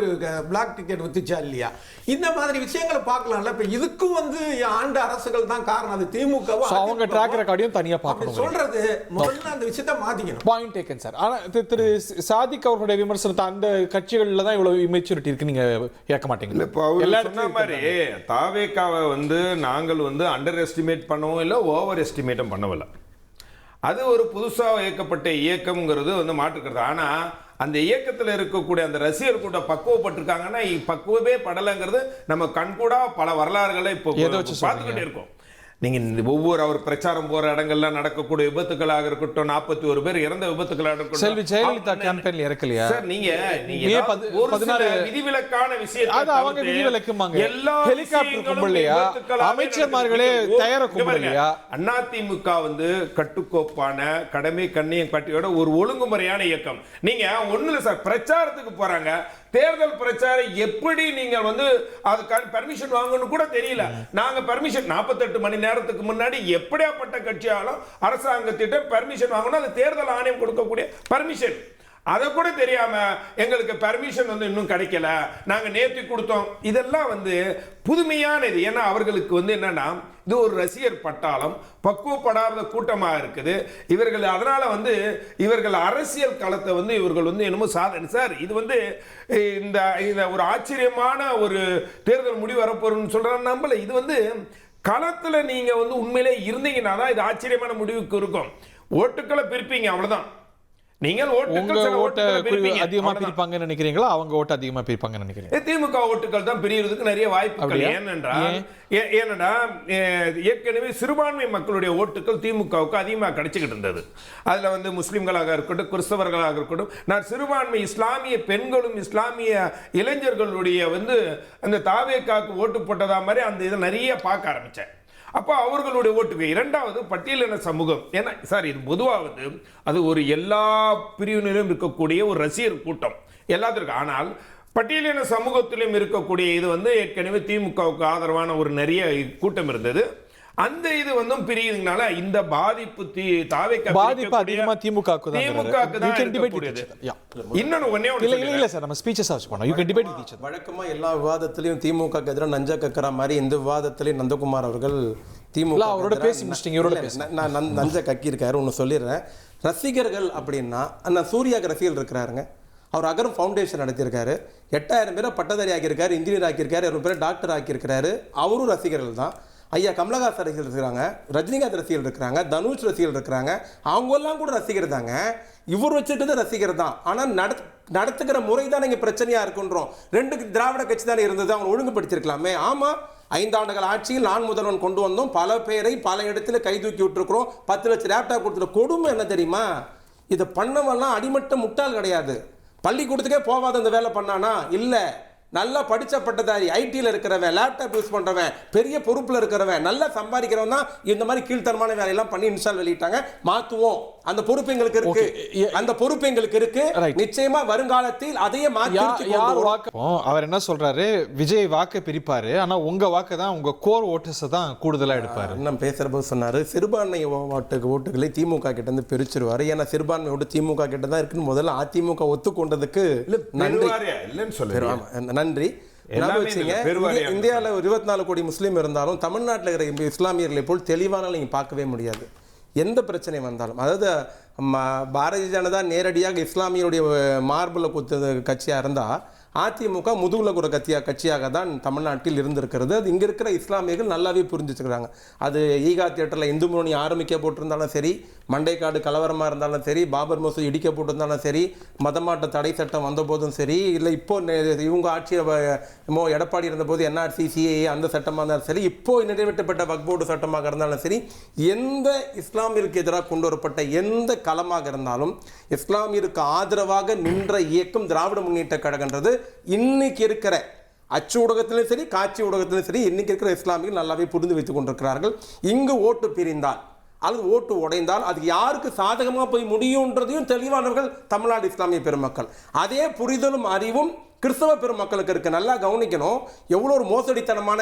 பிளாக் டிக்கெட் வித்துச்சா இல்லையா, இந்த மாதிரி விஷயங்களை பார்க்கலாம்ல. இப்போ இதுக்கும் வந்து ஆண்ட அரசுகள் தான் காரணம். அது திமுகவோ அவங்க ட்ராக் ரெக்கார்டையும் தனியா பார்க்கணும் சொல்றது, முதல்ல அந்த விஷயத்தை மாத்திக்கணும். Point taken sir. ஆனா திரு சாதிக் அவர்களுடைய விமர்சனத்தை அந்த கட்சிகள்ல தான் இவ்வளவு இமெச்சூரிட்டி இருக்கு நீங்க ஏற்க மாட்டீங்க. இப்போ சொன்ன மாதிரி தாவேக்காவை வந்து நாங்கள் வந்து அண்டர் எஸ்டிமேட் பண்ணவும் இல்லை, ஓவர் எஸ்டிமேட்டும் பண்ணவில்லை. அது ஒரு புதுசாக இயக்கப்பட்ட இயக்கம்ங்கிறது வந்து மாற்றுக்கிறது. ஆனால் அந்த இயக்கத்தில் இருக்கக்கூடிய அந்த ரசிகர் கூட பக்குவப்பட்டிருக்காங்கன்னா, பக்குவமே படலைங்கிறது நம்ம கண்கூடா பல வரலாறுகளை இப்போ பார்த்துக்கிட்டே இருக்கோம். நீங்கள் ஒவ்வொரு அவர் பிரச்சாரம் போகிற இடங்கள்லாம் நடக்கக்கூடிய விபத்துக்களாக இருக்கட்டும், 41 பேர் இறந்த விபத்துக்களாக இருக்கட்டும். செல்வி ஜெயலலிதா கேம்பெயின்ல இறக்கலையா சார்? நீங்க 16 விதிவிலக்கான விஷயம், அது அவங்க விதிவிலக்குமாங்க. எல்லா ஹெலிகாப்டர் கும்பல்லையா, அமைச்சர்மார்களே தயார கும்பல்லையா? அதிமுக வந்து கட்டுக்கோப்பான கடமை கண்ணியம் கட்டியோட ஒரு ஒழுங்குமுறையான இயக்கம். நீங்க ஒண்ணு இல்ல சார், பிரச்சாரத்துக்கு போறாங்க, தேர்தல் பிரச்சாரம் எப்படி நீங்க வந்து அதுக்கான பெர்மிஷன் வாங்கணும் கூட தெரியல. நாங்க பெர்மிஷன் 48 மணி நேரத்துக்கு முன்னாடி எப்படியாப்பட்ட கட்சியாலும் அரசாங்கத்திட்ட பெர்மிஷன் வாங்கணும், அது தேர்தல் ஆணையம் கொடுக்கக்கூடிய பெர்மிஷன். அதை கூட தெரியாம எங்களுக்கு பெர்மிஷன் வந்து இன்னும் கிடைக்கல, நாங்க நேர்த்தி கொடுத்தோம். இதெல்லாம் வந்து புதுமையானது. ஏன்னா அவர்களுக்கு வந்து என்னன்னா, இது ஒரு ரசிகர் பட்டாளம், பக்குவப்படாத கூட்டமாக இருக்குது இவர்கள். அதனால வந்து இவர்கள் அரசியல் களத்தை வந்து இவர்கள் வந்து என்னமோ சாதனை. சார், இது வந்து இந்த ஒரு ஆச்சரியமான ஒரு தேர்தல் முடிவு வரப்போறோம்னு சொல்றாங்க நம்மள. இது வந்து களத்தில் நீங்க வந்து உண்மையிலே இருந்தீங்கன்னா தான் இது ஆச்சரியமான முடிவுக்கு இருக்கும். ஓட்டுக்களை பிரிப்பீங்க, அவ்வளவுதான். நீங்கள் அதிகமா பிரிப்பாங்கன்னு நினைக்கிறீங்களா, அவங்க ஓட்டு அதிகமா பிரிப்பாங்கன்னு நினைக்கிறீங்க? திமுக ஓட்டுகள் தான் பிரியறதுக்கு நிறைய வாய்ப்புகள். ஏனென்றா ஏற்கனவே சிறுபான்மை மக்களுடைய ஓட்டுகள் திமுகவுக்கு அதிகமாக கிடைச்சிக்கிட்டு இருந்தது. அதுல வந்து முஸ்லிம்களாக இருக்கட்டும், கிறிஸ்தவர்களாக இருக்கட்டும், நான் சிறுபான்மை இஸ்லாமிய பெண்களும் இஸ்லாமிய இளைஞர்களுடைய வந்து அந்த தாவேக்காவுக்கு ஓட்டு போட்டதா மாதிரி அந்த இதை நிறைய பார்க்க ஆரம்பிச்சேன். அப்போ அவர்களுடைய ஓட்டுக்கு. இரண்டாவது பட்டியலின சமூகம். ஏன்னா சார், இது பொதுவாவது அது ஒரு எல்லா பிரிவினரும் இருக்கக்கூடிய ஒரு ரசிகர் கூட்டம் எல்லாத்திற்கும். ஆனால் பட்டியலின சமூகத்திலும் இருக்கக்கூடிய இது வந்து ஏற்கனவே திமுகவுக்கு ஆதரவான ஒரு நிறைய கூட்டம் இருந்தது. அந்த இது வந்து பிரியுதுனால இந்த பாதிப்பு பாதிப்பு அதிகமா திமுகவுக்கு தான். இன்னொன்னு ஒண்ணே இல்ல சார், நம்ம ஸ்பீச்சஸ் ஆச்சு பண்ணோம். You can debate with each other. வழக்கமா எல்லா விவாதத்திலையும் திமுக எதிராக நஞ்சா கக்கற மாதிரி இந்த விவாதத்திலையும் நந்தகுமார் அவர்கள் திமுக அவரோட பேசி முடிச்சிட்டீங்க. இவரோட பேசி நான் நஞ்சா கக்கி இருக்காரு. ஒன்று சொல்லிடுறேன். ரசிகர்கள் அப்படின்னா அண்ணா சூர்யாவுக்கு ரசிகர்கள் இருக்கிறாருங்க. அவர் அகரம் ஃபவுண்டேஷன் நடத்தியிருக்காரு. 8000 பேரை பட்டதாரி ஆக்கியிருக்காரு, இன்ஜினியர் ஆக்கியிருக்காரு, 2 பேரை டாக்டர் ஆக்கியிருக்கிறாரு. அவரும் ரசிகர்கள் தான். ஐயா கமலஹாசன் ரசிகர்கள் இருக்கிறாங்க, ரஜினிகாந்த் ரசிகர்கள் இருக்கிறாங்க, தனுஷ் ரசிகர்கள் இருக்கிறாங்க. அவங்கெல்லாம் கூட ரசிகர் தாங்க. இவர் வச்சுட்டு தான் ரசிகர் தான். ஆனால் நடத்துக்கிற முறை தான் இங்கே பிரச்சனையாக இருக்குன்றோம். 2 திராவிட கட்சி தானே இருந்தது, அவங்க ஒழுங்குபடுத்திருக்கலாமே. ஆமாம், 5 ஆண்டுகள் ஆட்சியில் நான் முதல்வன் கொண்டு வந்தோம், பல பேரை பல இடத்துல கை தூக்கி விட்டுருக்கிறோம், 10 லட்சம் லேப்டாப் கொடுத்துருக்க. கொடுமை என்ன தெரியுமா? இதை பண்ணவெல்லாம் அடிமட்ட முட்டாள் கிடையாது. பள்ளிக்கூடத்துக்கே போகாத அந்த வேலை பண்ணானா? இல்லை, நல்லா படிச்ச பட்டதாரி, ஐடியில் இருக்கிறவன், லேப்டாப் யூஸ் பண்றவன், பெரிய பொறுப்புல இருக்கிறவன், நல்லா சம்பாதிக்கிறவன் தான் இந்த மாதிரி கீழ்த்தரமான வேலையெல்லாம் பண்ணி இன்ஸ்டால் வெளியிட்டாங்க. மாத்துவோம், அந்த பொறுப்பு எங்களுக்கு இருக்கு, அந்த பொறுப்பு எங்களுக்கு இருக்கு. நிச்சயமா வருங்காலத்தில் அதையே மாத்தி அவர் என்ன சொல்றாரு, விஜய் வாக்கு பிரிப்பாரு, ஆனா உங்க வாக்கு தான், உங்க கோர் ஓட்டர்ஸ் தான் கூடுதலா எடுப்பாரு. நம்ம பேசுறப்போ சொன்னாரு சிறுபான்மை ஓட்டுகளை திமுக கிட்ட இருந்து பிரிச்சிருவாரு. ஏன்னா சிறுபான்மை ஓட்டு திமுக கிட்ட தான் இருக்குன்னு முதல்ல அதிமுக ஒத்துக்கொண்டதுக்கு நன்றி. இந்தியாவில் 24 கோடி முஸ்லீம் இருந்தாலும் தமிழ்நாட்டில் இருக்கிற இஸ்லாமியர்களை போல் தெளிவான நீங்க பார்க்கவே முடியாது. எந்த பிரச்சனை வந்தாலும், அதாவது பாரதிய ஜனதா நேரடியாக இஸ்லாமியருடைய மார்பில் குத்து கட்சியாக இருந்தால் அதிமுக முதுகுல ஒரு கட்சியாக தான் தமிழ்நாட்டில் இருந்திருக்கிறது. அது இங்கே இருக்கிற இஸ்லாமியர்கள் நல்லாவே புரிஞ்சுக்கிறாங்க. அது ஈகா தியேட்டரில் இந்து முன்னணி ஆரம்பிக்க போட்டிருந்தாலும் சரி, மண்டைக்காடு கலவரமாக இருந்தாலும் சரி, பாபர் மசூதி இடிக்க போட்டிருந்தாலும் சரி, மதமாட்ட தடை சட்டம் வந்த போதும் சரி, இல்லை இப்போ இவங்க ஆட்சியில் எடப்பாடி இருந்தபோது என்ஆர்சி சிஏஏ அந்த சட்டமாக இருந்தாலும் சரி, இப்போ நிறைவேற்றப்பட்ட வக்ஃப் போர்டு சட்டமாக இருந்தாலும் சரி, எந்த இஸ்லாமியருக்கு எதிராக கொண்டு வரப்பட்ட எந்த களமாக இருந்தாலும் இஸ்லாமியருக்கு ஆதரவாக நின்ற இயக்கம் திராவிட முன்னேற்ற கழகன்றது இன்னைக்கு இருக்கிற அச்சு ஊடகத்திலும் சரி, காட்சி ஊடகத்திலும் சரி, இன்னைக்கு இருக்கிற இஸ்லாமியர்கள் நல்லாவே புரிந்து வைத்துக் கொண்டிருக்கிறார்கள். இங்கு ஓட்டு பிரிந்தால் அல்லது ஓட்டு உடைந்தால் அது யாருக்கு சாதகமாக போய் முடியும்ன்றதையும் தெளிவானவர்கள் தமிழ்நாடு இஸ்லாமிய பெருமக்கள். அதே புரிதலும் அறிவும் கிறிஸ்தவ பெருமக்களுக்கு இருக்கு. நல்லா கவனிக்கணும். எவ்வளோ ஒரு மோசடித்தனமான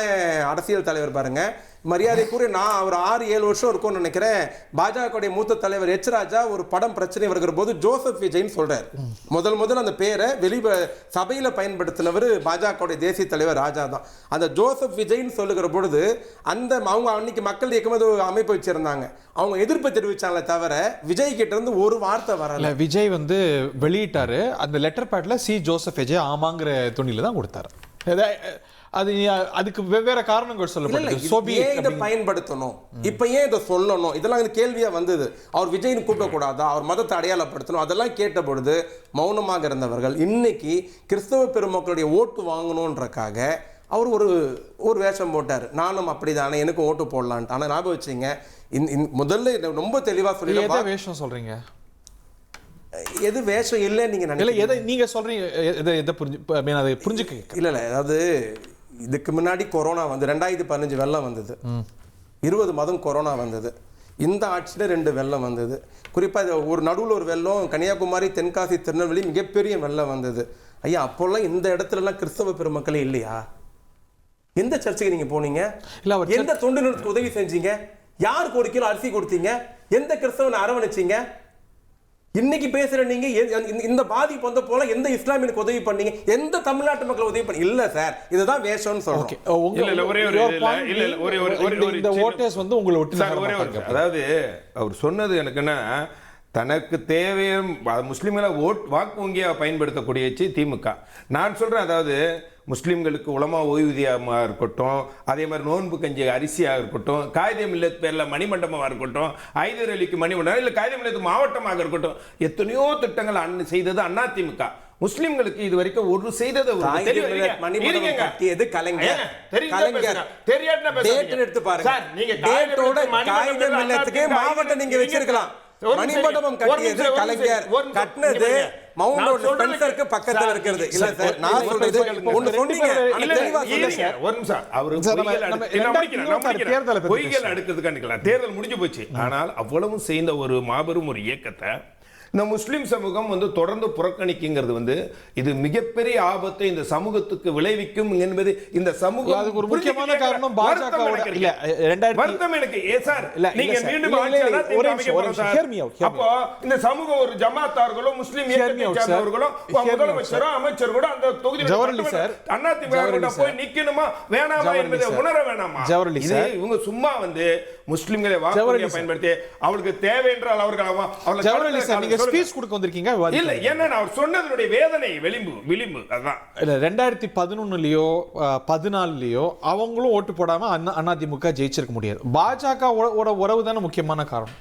அரசியல் தலைவர் பாருங்க. மரியாதைக்குரிய நான் ஒரு 6-7 வருஷம் இருக்கும்னு நினைக்கிறேன், பாஜக மூத்த தலைவர் எச் ராஜா ஒரு படம் பிரச்சனை வருகிற போது ஜோசப் விஜய்ன்னு சொல்றாரு. முதல் அந்த பேரை சபையில் பயன்படுத்தினவர் பாஜக தேசிய தலைவர் ராஜா தான். அந்த ஜோசப் விஜய்ன்னு சொல்லுகிற பொழுது அவங்க அன்னைக்கு மக்கள் இயக்கம் அமைப்பு வச்சிருந்தாங்க, அவங்க எதிர்ப்பு தெரிவிச்சாங்களே தவிர விஜய் கிட்ட இருந்து ஒரு வார்த்தை வரல. விஜய் வெளியிட்டாரு அந்த லெட்டர் பேட்ல சி ஜோசப் விஜய் ஆமாங்கிற துணியில தான் கொடுத்தாரு. அதுக்கு வெவ்வேறு காரணங்கள் சொல்லப்பட்டது. பயன்படுத்தணும், இப்ப ஏன் இதை சொல்லணும், இதெல்லாம் கேள்வியா வந்தது. அவர் விஜய்னு கூப்பிடக்கூடாதா, அவர் மதத்தை அடையாளப்படுத்தணும், அதெல்லாம் கேட்ட பொழுது மௌனமாக இருந்தவர்கள் இன்னைக்கு கிறிஸ்தவ பெருமக்களுடைய ஓட்டு வாங்கணுன்றக்காக அவர் ஒரு வேஷம் போட்டார். நானும் அப்படிதானே, எனக்கு ஓட்டு போடலான்ட்டு. ஆனா ஞாபகம் வச்சுங்க, முதல்ல ரொம்ப தெளிவா சொல்லி வேஷம் சொல்றீங்க, எது வேஷம் இல்லை நீங்க சொல்றீங்க, புரிஞ்சுக்க இல்ல. அதாவது இதுக்கு முன்னாடி கொரோனா வந்து 2015 வெள்ளம் வந்தது, 20 மாதம் கொரோனா வந்தது, இந்த ஆட்சியில் 2 வெள்ளம் வந்தது. குறிப்பாக ஒரு நடுவில் ஒரு வெள்ளம் கன்னியாகுமரி, தென்காசி, திருநெல்வேலி மிகப்பெரிய வெள்ளம் வந்தது. ஐயா, அப்போல்லாம் இந்த இடத்துலலாம் கிறிஸ்தவ பெருமக்களே இல்லையா? எந்த சர்ச்சுக்கு நீங்க போனீங்க? எந்த தொண்டு நிறுவனத்துக்கு உதவி செஞ்சீங்க? யாருக்கு 1 கிலோ அரிசி கொடுத்தீங்க? எந்த கிறிஸ்தவனை அரவணைச்சீங்க? இன்னைக்கு பேசுற நீங்க இந்த பாதிப்பு வந்த போல எந்த இஸ்லாமியனுக்கு உதவி பண்ணீங்க? எந்த தமிழ்நாட்டு மக்கள் உதவி பண்ணி? இல்ல சார், இதுதான் வேஷம்னு சொல்றோம். அதாவது அவர் சொன்னது எனக்குன்னா, தனக்கு தேவையான முஸ்லிம்களை வாக்கு வங்கியா பயன்படுத்தக்கூடிய திமுக. நான் சொல்றேன், அதாவது முஸ்லீம்களுக்கு உலமா ஓய்வூதியமாக இருக்கட்டும், அதே மாதிரி நோன்பு கஞ்சி அரிசியாக இருக்கட்டும், காகிதம் இல்லத்து பேரில் மணிமண்டபமாக இருக்கட்டும், ஐதர் அலிக்கு மணிமண்டபம், இல்லை காகிதம் இல்லத்து மாவட்டமாக இருக்கட்டும், எத்தனையோ திட்டங்கள் செய்தது அதிமுக. முஸ்லிம்களுக்கு இது வரைக்கும் ஒரு செய்தது மாவட்டம் நீங்க வச்சிருக்கலாம். மணிமண்டபம் கட்டியது கலைஞர், கட்டினது மவுண்ட் ஸ்பென்சருக்கு பக்கத்துல இருக்கிறது. இல்ல சார், நான் சொல்றது ஒன்னு சொன்னீங்க, தெளிவா சொல்லுங்க. ஒரு நிமிஷம், அவரு பொய்கள் அடுக்கிறதுக்கு தேர்தல் முடிஞ்சு போச்சு. ஆனால் அவ்வளவு செய்த ஒரு மாபெரும் ஒரு இயக்கத்தை இந்த முஸ்லிம் சமூகம் தொடர்ந்து புறக்கணிக்குங்கிறது இது மிகப்பெரிய ஆபத்தை இந்த சமூகத்துக்கு விளைவிக்கும் என்பது இந்த சமூகம். அதுக்கு ஒரு முக்கியமான காரணம் பாஜக இல்ல. 2000 எனக்கு சார், நீங்க மீண்டும் அப்போ இந்த சமூகம் ஒரு ஜமாத்தார்களோ முஸ்லிம் இயக்கத்தார்களோ முதலமைச்சரோ அமைச்சர்களோ அந்த தொகுதியில் அதிமுக போய் நிக்கணுமா வேணாமா என்பதை உணர வேணாமா? இவங்க சும்மா முஸ்லிம்களை வாக்கு பயன்படுத்தி அவளுக்கு தேவை என்றால் அவர்கள் ஸ்பீச் கொடுக்க வந்திருக்கீங்க. இல்ல, என்ன அவர் சொன்னதனுடைய வேதனை விளிம்பு அதான். இல்ல 2011லயோ 14லயோ அவங்களும் ஓட்டு போடாம அதிமுக ஜெயிச்சிருக்க முடியாது. பாஜக உறவு தானே முக்கியமான காரணம்.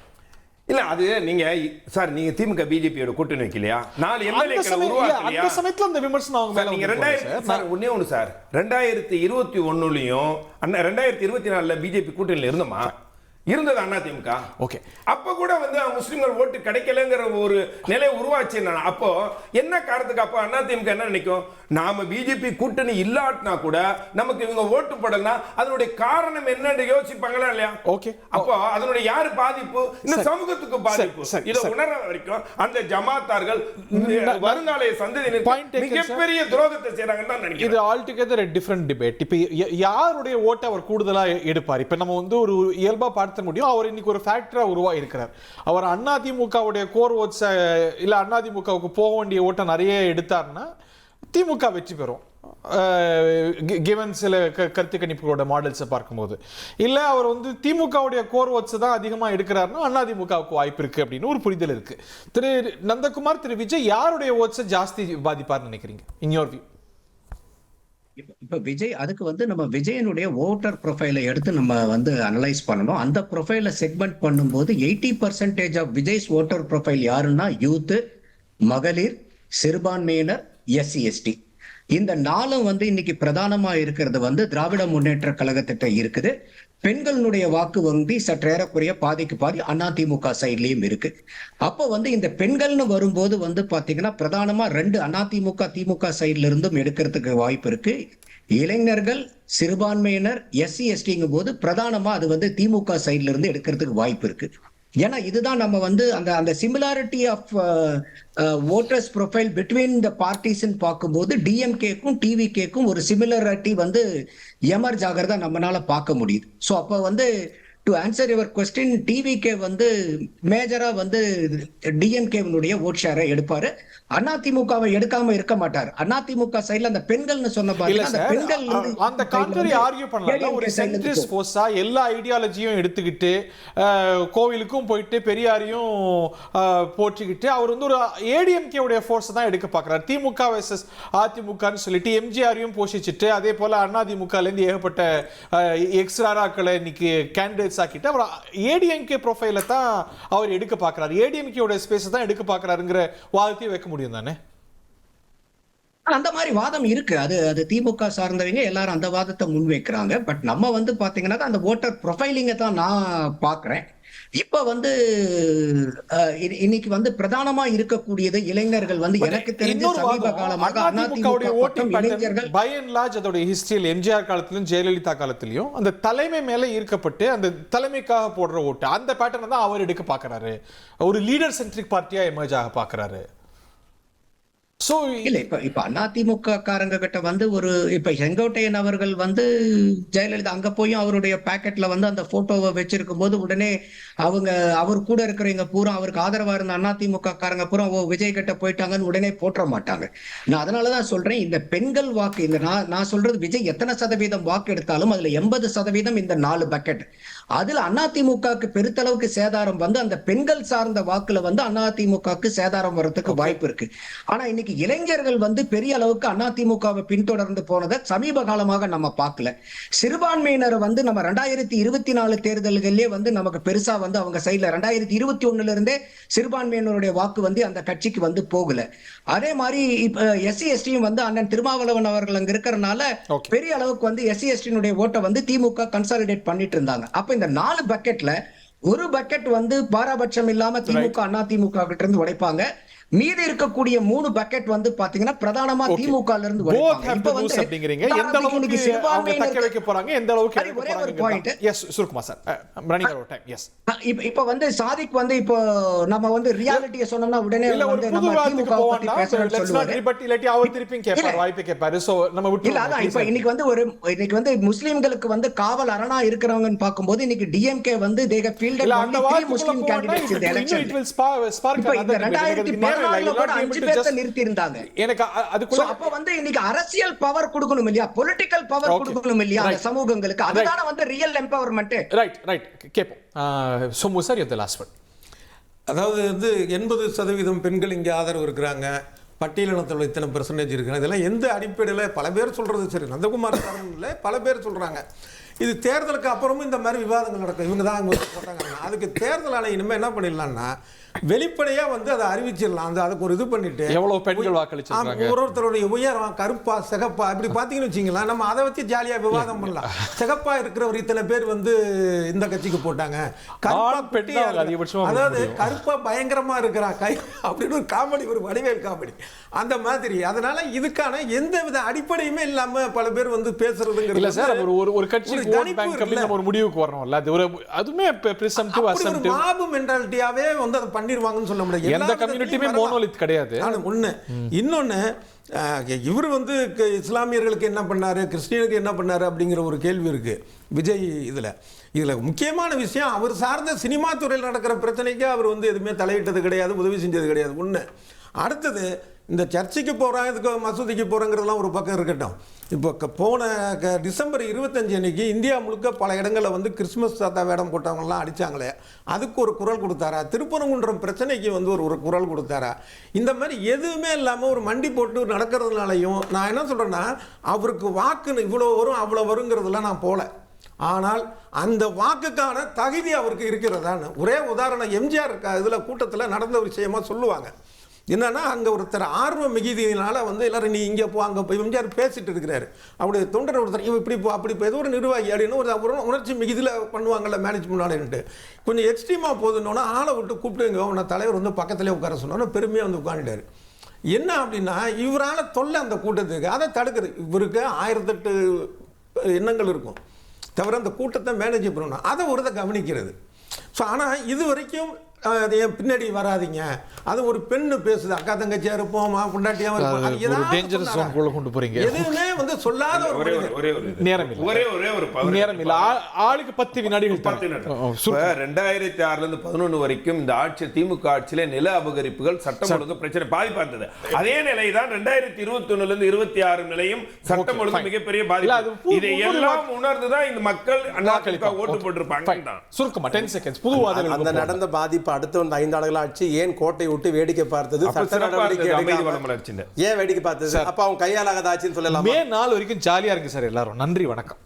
இல்ல, அது நீங்க சார், நீங்க திமுக பிஜேபியோட கூட்டணி வைக்கலையா? 4 எம்எல்ஏக்களை உருவாக்கலையா? அந்த சமயத்துல அந்த விமர்சனம் அவங்க மேல நீங்க 2000 சார் 2021லயும் 2024ல பிஜேபி கூட்டணியில இருந்தோமா? இருந்தது அதிமுக. ஓகே, அப்ப கூட வந்து முஸ்லிம்கள் ஓட்டு கிடைக்கலங்கிற ஒரு நிலை உருவாச்சு. அப்போ என்ன காரணத்துக்கு அப்ப அதிமுக என்ன நினைக்கும், நாம பிஜேபி கூட்டணி இல்லாட்டினா கூட நமக்கு இவங்க ஓட்டு போடலனா அதனுடைய காரணம் என்னன்னு யோசிப்பாங்களா இல்லையா? ஓகே. அப்போ அதனுடைய யாரு பாதிப்பு, இந்த சமூகத்துக்கு பாதிப்பு. இதை உணர வரைக்கும் அந்த ஜமாத்தார்கள் வருங்கால சந்ததியினர் மிகப்பெரிய துரோகத்தை செய்றாங்கன்னு தான் நினைக்கிறேன். இது ஆல்டுகெதர் டிஃபரெண்ட் டிபேட். இப்போ யாருடைய ஓட்டை அவர் கூடுதலா எடுப்பார்? இப்போ நம்ம வந்து ஒரு இயல்பா பார்த்து முடியும். அவர் இன்னைக்கு ஒரு ஃபேக்டரா உருவாகி இருக்கிறார். அவர் அதிமுகவுடைய கோர் ஓட்ஸ் இல்ல அதிமுகவுக்கு போக வேண்டிய ஓட்டை நிறைய எடுத்தார்னா திமுக வெற்றி பெறும், கிவன் சில கருத்து கணிப்புகளோட மாடல்ஸை பார்க்கும்போது. இல்லை அவர் வந்து திமுகவுடைய கோர் ஓட்ஸ் தான் அதிகமாக எடுக்கிறாருன்னா அதிமுகவுக்கு வாய்ப்பு இருக்கு அப்படின்னு ஒரு புரிதல் இருக்கு. திரு நந்தகுமார், திரு விஜய் யாருடைய ஓட்ஸை ஜாஸ்தி பாதிப்பார்னு நினைக்கிறீங்க இன் யோர் வியூ? இப்ப விஜய், அதுக்கு வந்து நம்ம விஜயனுடைய ஓட்டர் ப்ரொஃபைலை எடுத்து நம்ம வந்து அனலைஸ் பண்ணணும். அந்த ப்ரொஃபைலை செக்மெண்ட் பண்ணும்போது 80% ஆஃப் விஜய்ஸ் ஓட்டர் ப்ரொஃபைல் யாருன்னா யூத், மகளிர், சிறுபான்மையினர், SC/ST. இந்த நாளும் வந்து இன்னைக்கு பிரதானமா இருக்கிறது வந்து திராவிட முன்னேற்ற கழகத்திட்ட இருக்குது. பெண்களுடைய வாக்கு வங்கி சற்றேறக்குறைய பாதிக்கு பாதி அதிமுக சைட்லயும் இருக்கு. அப்போ வந்து இந்த பெண்கள்னு வரும்போது வந்து பாத்தீங்கன்னா பிரதானமா 2 அதிமுக திமுக சைட்ல இருந்தும் எடுக்கிறதுக்கு வாய்ப்பு இருக்கு. இளைஞர்கள், சிறுபான்மையினர், SC/STங்கும் போது பிரதானமா அது வந்து திமுக சைட்ல இருந்து எடுக்கிறதுக்கு வாய்ப்பு இருக்கு. ஏன்னா இதுதான் நம்ம வந்து அந்த similarity of voters profile between the பார்ட்டிஸ்ன்னு பார்க்கும்போது டிஎம்கேக்கும் டிவிகேக்கும் ஒரு சிமிலாரிட்டி வந்து எமர்ஜ் ஆகிறதா நம்மளால பார்க்க முடியுது. ஸோ அப்போ வந்து to answer your question, TVK வந்து மேஜரா வந்து டிஎம்கேனுடைய ஓட் ஷேரை எடுப்பாரு. அதிமுகவை எடுக்காம இருக்க மாட்டார். அதிமுக சைடுல அந்த பெண்கள்னு சொன்ன பாருங்க, அந்த பெண்கள் அந்த கான்ட்ரி ஆர்கியூ பண்ணலாம். ஒரு சென்ட்ரிஸ்ட் ஃபோர்ஸா எல்லா ஐடியாலஜியும் எடுத்துக்கிட்டு கோவிலுக்கும் போயிட்டு பெரியாரையும் போற்றிக்கிட்டு அவர் வந்து ஒரு ஏடிஎம்கே உடைய ஃபோர்ஸ் தான் எடுக்க பார்க்கிறார். திமுக வெர்சஸ் அதிமுகன்னு சொல்லிட்டு எம்ஜிஆரையும் போஷிச்சுட்டு அதே போல அதிமுகல இருந்து ஏகப்பட்ட எக்ஸ்ராக்களை இன்னைக்கு கேண்டிடேட்ஸ் ஆக்கிட்டு அவர் ஏடிஎம்கே ப்ரொஃபைல தான் அவர் எடுக்க பார்க்கிறார். ஏடிஎம்கே உடைய ஸ்பேஸ் தான் எடுக்க பார்க்கிறாருங்கிற வாதத்தையும் வைக்க முடியும் தானே? அந்த மாதிரி வாதம் இருக்கு. அது திமுக சார்ந்தவங்க எல்லாரும் அந்த வாதத்தை முன்வைக்கிறாங்க. பட் நம்ம வந்து பாத்தீங்கன்னா அந்த ஓட்டர் ப்ரொஃபைலிங்க தான் நான் பாக்குறேன். இப்ப வந்து இன்னைக்கு வந்து பிரதானமா இருக்கக்கூடியது இளைஞர்கள் வந்து எனக்கு தெரிஞ்ச சமீப காலமாக அதிமுகவுடைய voting pattern by and large அதோட ஹிஸ்டரியில் எம்ஜிஆர் காலத்திலும் ஜெயலலிதா காலத்திலும் அந்த தலைமை மேல ஈர்க்கப்பட்டு அந்த தலைமைக்காக போடுற ஓட்டு அந்த பேட்டர்ன் தான் அவர் எடுக்க பார்க்கறாரு. ஒரு லீடர் சென்ட்ரிக் பார்ட்டியா எமர்ஜ் ஆக பார்க்கறாரு. சோ இல்ல இப்ப அதிமுக காரங்க கிட்ட வந்து ஒரு இப்ப செங்கோட்டையன் அவர்கள் வந்து ஜெயலலிதா அங்க போய் அவருடைய பாக்கெட்ல வந்து அந்த போட்டோவை வச்சிருக்கும் போது உடனே அவர் கூட இருக்கிறவங்க பூரா அவருக்கு ஆதரவா இருந்த அதிமுக காரங்க பூரா விஜய் கிட்ட போயிட்டாங்கன்னு உடனே போற்ற மாட்டாங்க. நான் அதனாலதான் சொல்றேன், இந்த பெண்கள் வாக்கு இந்த நான் சொல்றது விஜய் எத்தனை சதவீதம் வாக்கு எடுத்தாலும் அதுல 80% இந்த 4 பக்கெட். அதுல அதிமுகவுக்கு பெருத்தளவுக்கு சேதாரம் வந்து அந்த பெண்கள் சார்ந்த வாக்குல வந்து அதிமுகவுக்கு சேதாரம் வர்றதுக்கு வாய்ப்பு இருக்கு. ஆனா இன்னைக்கு இளைஞர்கள் வந்து பெரிய அளவுக்கு அதிமுகவை பின்தொடர்ந்து போனதை சமீப காலமாக நம்ம பார்க்கல. சிறுபான்மையினர் வந்து நம்ம 2024 தேர்தல்களிலே வந்து நமக்கு பெருசா வந்து அவங்க சைட்ல 2021 இருந்தே சிறுபான்மையினருடைய வாக்கு வந்து அந்த கட்சிக்கு வந்து போகல. அதே மாதிரி இப்ப SC/STயும் வந்து அண்ணன் திருமாவளவன் அவர்கள் அங்க இருக்கிறனால பெரிய அளவுக்கு வந்து SC/STனுடைய ஓட்டை வந்து திமுக கன்சாலிடேட் பண்ணிட்டு இருந்தாங்க. அப்ப இந்த 4 பக்கெட்ல ஒரு பக்கெட் வந்து பாராபட்சம் இல்லாம திமுக அதிமுக கிட்ட இருந்து உடைப்பாங்க. மீதி இருக்கக்கூடிய 3 பக்கெட் வந்து பாத்தீங்கன்னா பிரதானமா திமுக ல இருந்து உடைப்பாங்க. இப்ப வந்து அப்படிங்கறீங்க எந்த அளவுக்கு அவங்க தக்க வைக்க போறாங்க, எந்த அளவுக்கு எடுக்க ஒரே ஒரு பாயிண்ட். எஸ் சுருக்குமா sir, running out time. Yes இப்ப வந்து சாதிக் வந்து இப்போ நம்ம வந்து ரியாலிட்டியை சொன்னோம்னா உடனே வந்து நம்ம திமுக பத்தி பேசறோம்னு சொல்லுவாங்க. பட் இல்லாட்டி அவர் திருப்பி கேட்பார், வாய்ப்பு கேட்பாரு. சோ நம்ம விட்டு இல்ல அதான் இப்ப இன்னைக்கு வந்து முஸ்லிம்களுக்கு வந்து காவல் அரணா இருக்கிறவங்கன்னு பாக்கும்போது இன்னைக்கு டிஎம்கே வந்து they have fielded only 3 Muslim candidates in the election. It will spark another debate. கூட 5 பேரை நிறுத்தி இருந்தாங்க. எனக்கு அதுக்குள்ள அப்ப வந்து இன்னைக்கு அரசியல் பவர் கொடுக்கணும் இல்லையா, பொலிட்டிக்கல் பவர் கொடுக்கணும் இல்லையா அந்த சமூகங்களுக்கு, அதுதான வந்து ரியல் எம்பவர்மென்ட். ரைட் கேப்போம். Somu sir, you the last word. அதாவது வந்து 80% பெண்கள் இங்கே ஆதரவு இருக்கிறாங்க, பட்டியலினத்தில் இத்தனை பெர்சன்டேஜ் இருக்கிறாங்க. இதெல்லாம் எந்த அடிப்படையில் பல பேர் சொல்கிறது சரி, நந்தகுமார் சாரும் இல்லை பல பேர் சொல்கிறாங்க. இது தேர்தலுக்கு அப்புறமும் இந்த மாதிரி விவாதங்கள் நடக்கும். இவங்க தான் போட்டாங்க. அதுக்கு தேர்தல் ஆணையம் இனிமேல் என்ன பண்ணிடலாம்னா வெளிப்படையா வந்து அதை அறிவிச்சிடலாம். அதுக்கு ஒரு இது பண்ணிட்டு எவ்வளவு பெண்கள் வாக்களிச்சிருக்காங்க, ஒருத்தருடைய உயரம் கருப்பா சிகப்பா இப்படி பாத்தீங்கன்னு வச்சுங்களா, நம்ம அதை வச்சு ஜாலியா விவாதம் பண்ணலாம். சிகப்பா இருக்கிறவர் இத்தனை பேர் வந்து இந்த கட்சிக்கு போட்டாங்க, அதாவது கருப்பா பயங்கரமா இருக்கிறா கை அப்படின்னு ஒரு காமெடி, ஒரு வடிவேல் காமெடி அந்த மாதிரி. அதனால இதுக்கான எந்த வித அடிப்படையுமே இல்லாம பல பேர் வந்து பேசுறதுங்கிறது இல்ல சார். ஒரு கட்சி ஒரு முடிவுக்கு வரணும்ல, அது ஒரு அதுமே பிரிசம்டிவ் அசம்டிவ் மாபு மென்டாலிட்டியாவே வந்து அதை பண்ணிடுவாங்கன்னு சொல்ல முடியாது. எந்த கம்யூனிட்டியுமே மோனோலித் கிடையாது. ஒண்ணு இன்னொன்னு இவர் வந்து இஸ்லாமியர்களுக்கு என்ன பண்ணாரு, கிறிஸ்டியனுக்கு என்ன பண்ணாரு அப்படிங்கிற ஒரு கேள்வி இருக்கு விஜய். இதுல முக்கியமான விஷயம், அவர் சார்ந்த சினிமா துறையில் நடக்கிற பிரச்சனைக்கு அவர் வந்து எதுவுமே தலையிட்டது கிடையாது, உதவி செஞ்சது கிடையாது. ஒண்ணு. அடுத்தது இந்த சர்ச்சுக்கு போகிறான், இதுக்கு மசூதிக்கு போகிறங்கிறதுலாம் ஒரு பக்கம் இருக்கட்டும். இப்போ போன டிசம்பர் 25 அன்னைக்கு இந்தியா முழுக்க பல இடங்களில் வந்து கிறிஸ்மஸ் தாத்தா வேடம் போட்டவங்கலாம் அடித்தாங்களே, அதுக்கு ஒரு குரல் கொடுத்தாரா? திருப்பரங்குன்றம் பிரச்சனைக்கு வந்து ஒரு குரல் கொடுத்தாரா? இந்த மாதிரி எதுவுமே இல்லாமல் ஒரு மண்டி போட்டு நடக்கிறதுனாலையும் நான் என்ன சொல்கிறேன்னா, அவருக்கு வாக்கு இவ்வளோ வரும் அவ்வளோ வருங்கிறதுலாம் நான் போகல. ஆனால் அந்த வாக்குக்கான தகுதி அவருக்கு இருக்கிறதான்னு ஒரே உதாரணம் எம்ஜிஆர் இதில் கூட்டத்தில் நடந்த விஷயமா சொல்லுவாங்க. என்னன்னா, அங்கே ஒருத்தர் ஆர்வம் மிகுதியினால வந்து எல்லாரும் நீ இங்கே போ அங்கே போய் எம்ஜிஆர் பேசிட்டு இருக்கிறாரு. அப்படி தொண்டர் ஒருத்தர் இவன் இப்படி போ அப்படி ஏதோ ஒரு நிர்வாகி அப்படின்னு ஒரு உணர்ச்சி மிகுதியில் பண்ணுவாங்கல்ல மேனேஜ் பண்ணாலேன்ட்டு கொஞ்சம் எக்ஸ்ட்ரீமாக போதுன்னொன்னா ஆளை விட்டு கூப்பிட்டு உன்னை தலைவர் வந்து பக்கத்திலே உட்கார சொன்னோன்னா பெருமையாக வந்து உட்காந்துட்டார். என்ன அப்படின்னா, இவரால் தொல்லை அந்த கூட்டத்துக்கு அதை தடுக்குது. இவருக்கு 1008 எண்ணங்கள் இருக்கும் தவிர அந்த கூட்டத்தை மேனேஜ் பண்ணணும், அதை ஒருதை கவனிக்கிறது. ஸோ ஆனால் இது வரைக்கும் என் பின்னாடி வராதிங்க, அது ஒரு பெண்ணு பேசுது, அக்கா தங்கச்சியா இருப்போம், பொண்டாட்டியா இருப்போம், கொண்டு போறீங்க, எதுவுமே வந்து சொல்லாத நேரம் இல்ல. ஆளுக்கு 10 வினாடிகள். 2006ல இருந்து 11 வரைக்கும் இந்த ஆட்சி திமுக ஆட்சியில நில அபகரிப்புகள் சட்டம் ஒழுங்கு பிரச்சனை பாதிப்பா இருந்தது. அதே நிலைதான் 2021ல இருந்து 26 நிலையும் சட்டம் ஒழுங்கு மிகப்பெரிய பாதிப்பு. இதை எல்லாம் உணர்ந்துதான் இந்த மக்கள் ஓட்டு போட்டிருப்பாங்க. சுருக்கமா 10 செகண்ட்ஸ் புதுவாதம் அந்த நடந்த பாதிப்பு அடுத்த 5 ஆண்டுகள் ஆட்சி ஏன் கோட்டை விட்டு வேடிக்கை பார்த்தது? சட்ட நடவடிக்கை ஏன் வேடிக்கை பார்த்தது? அப்ப அவங்க கையாலாகாத ஆட்சின்னு சொல்லலாம். மே 4 வரைக்கும் ஜாலியா இருக்கு சார் எல்லாரும். நன்றி, வணக்கம்.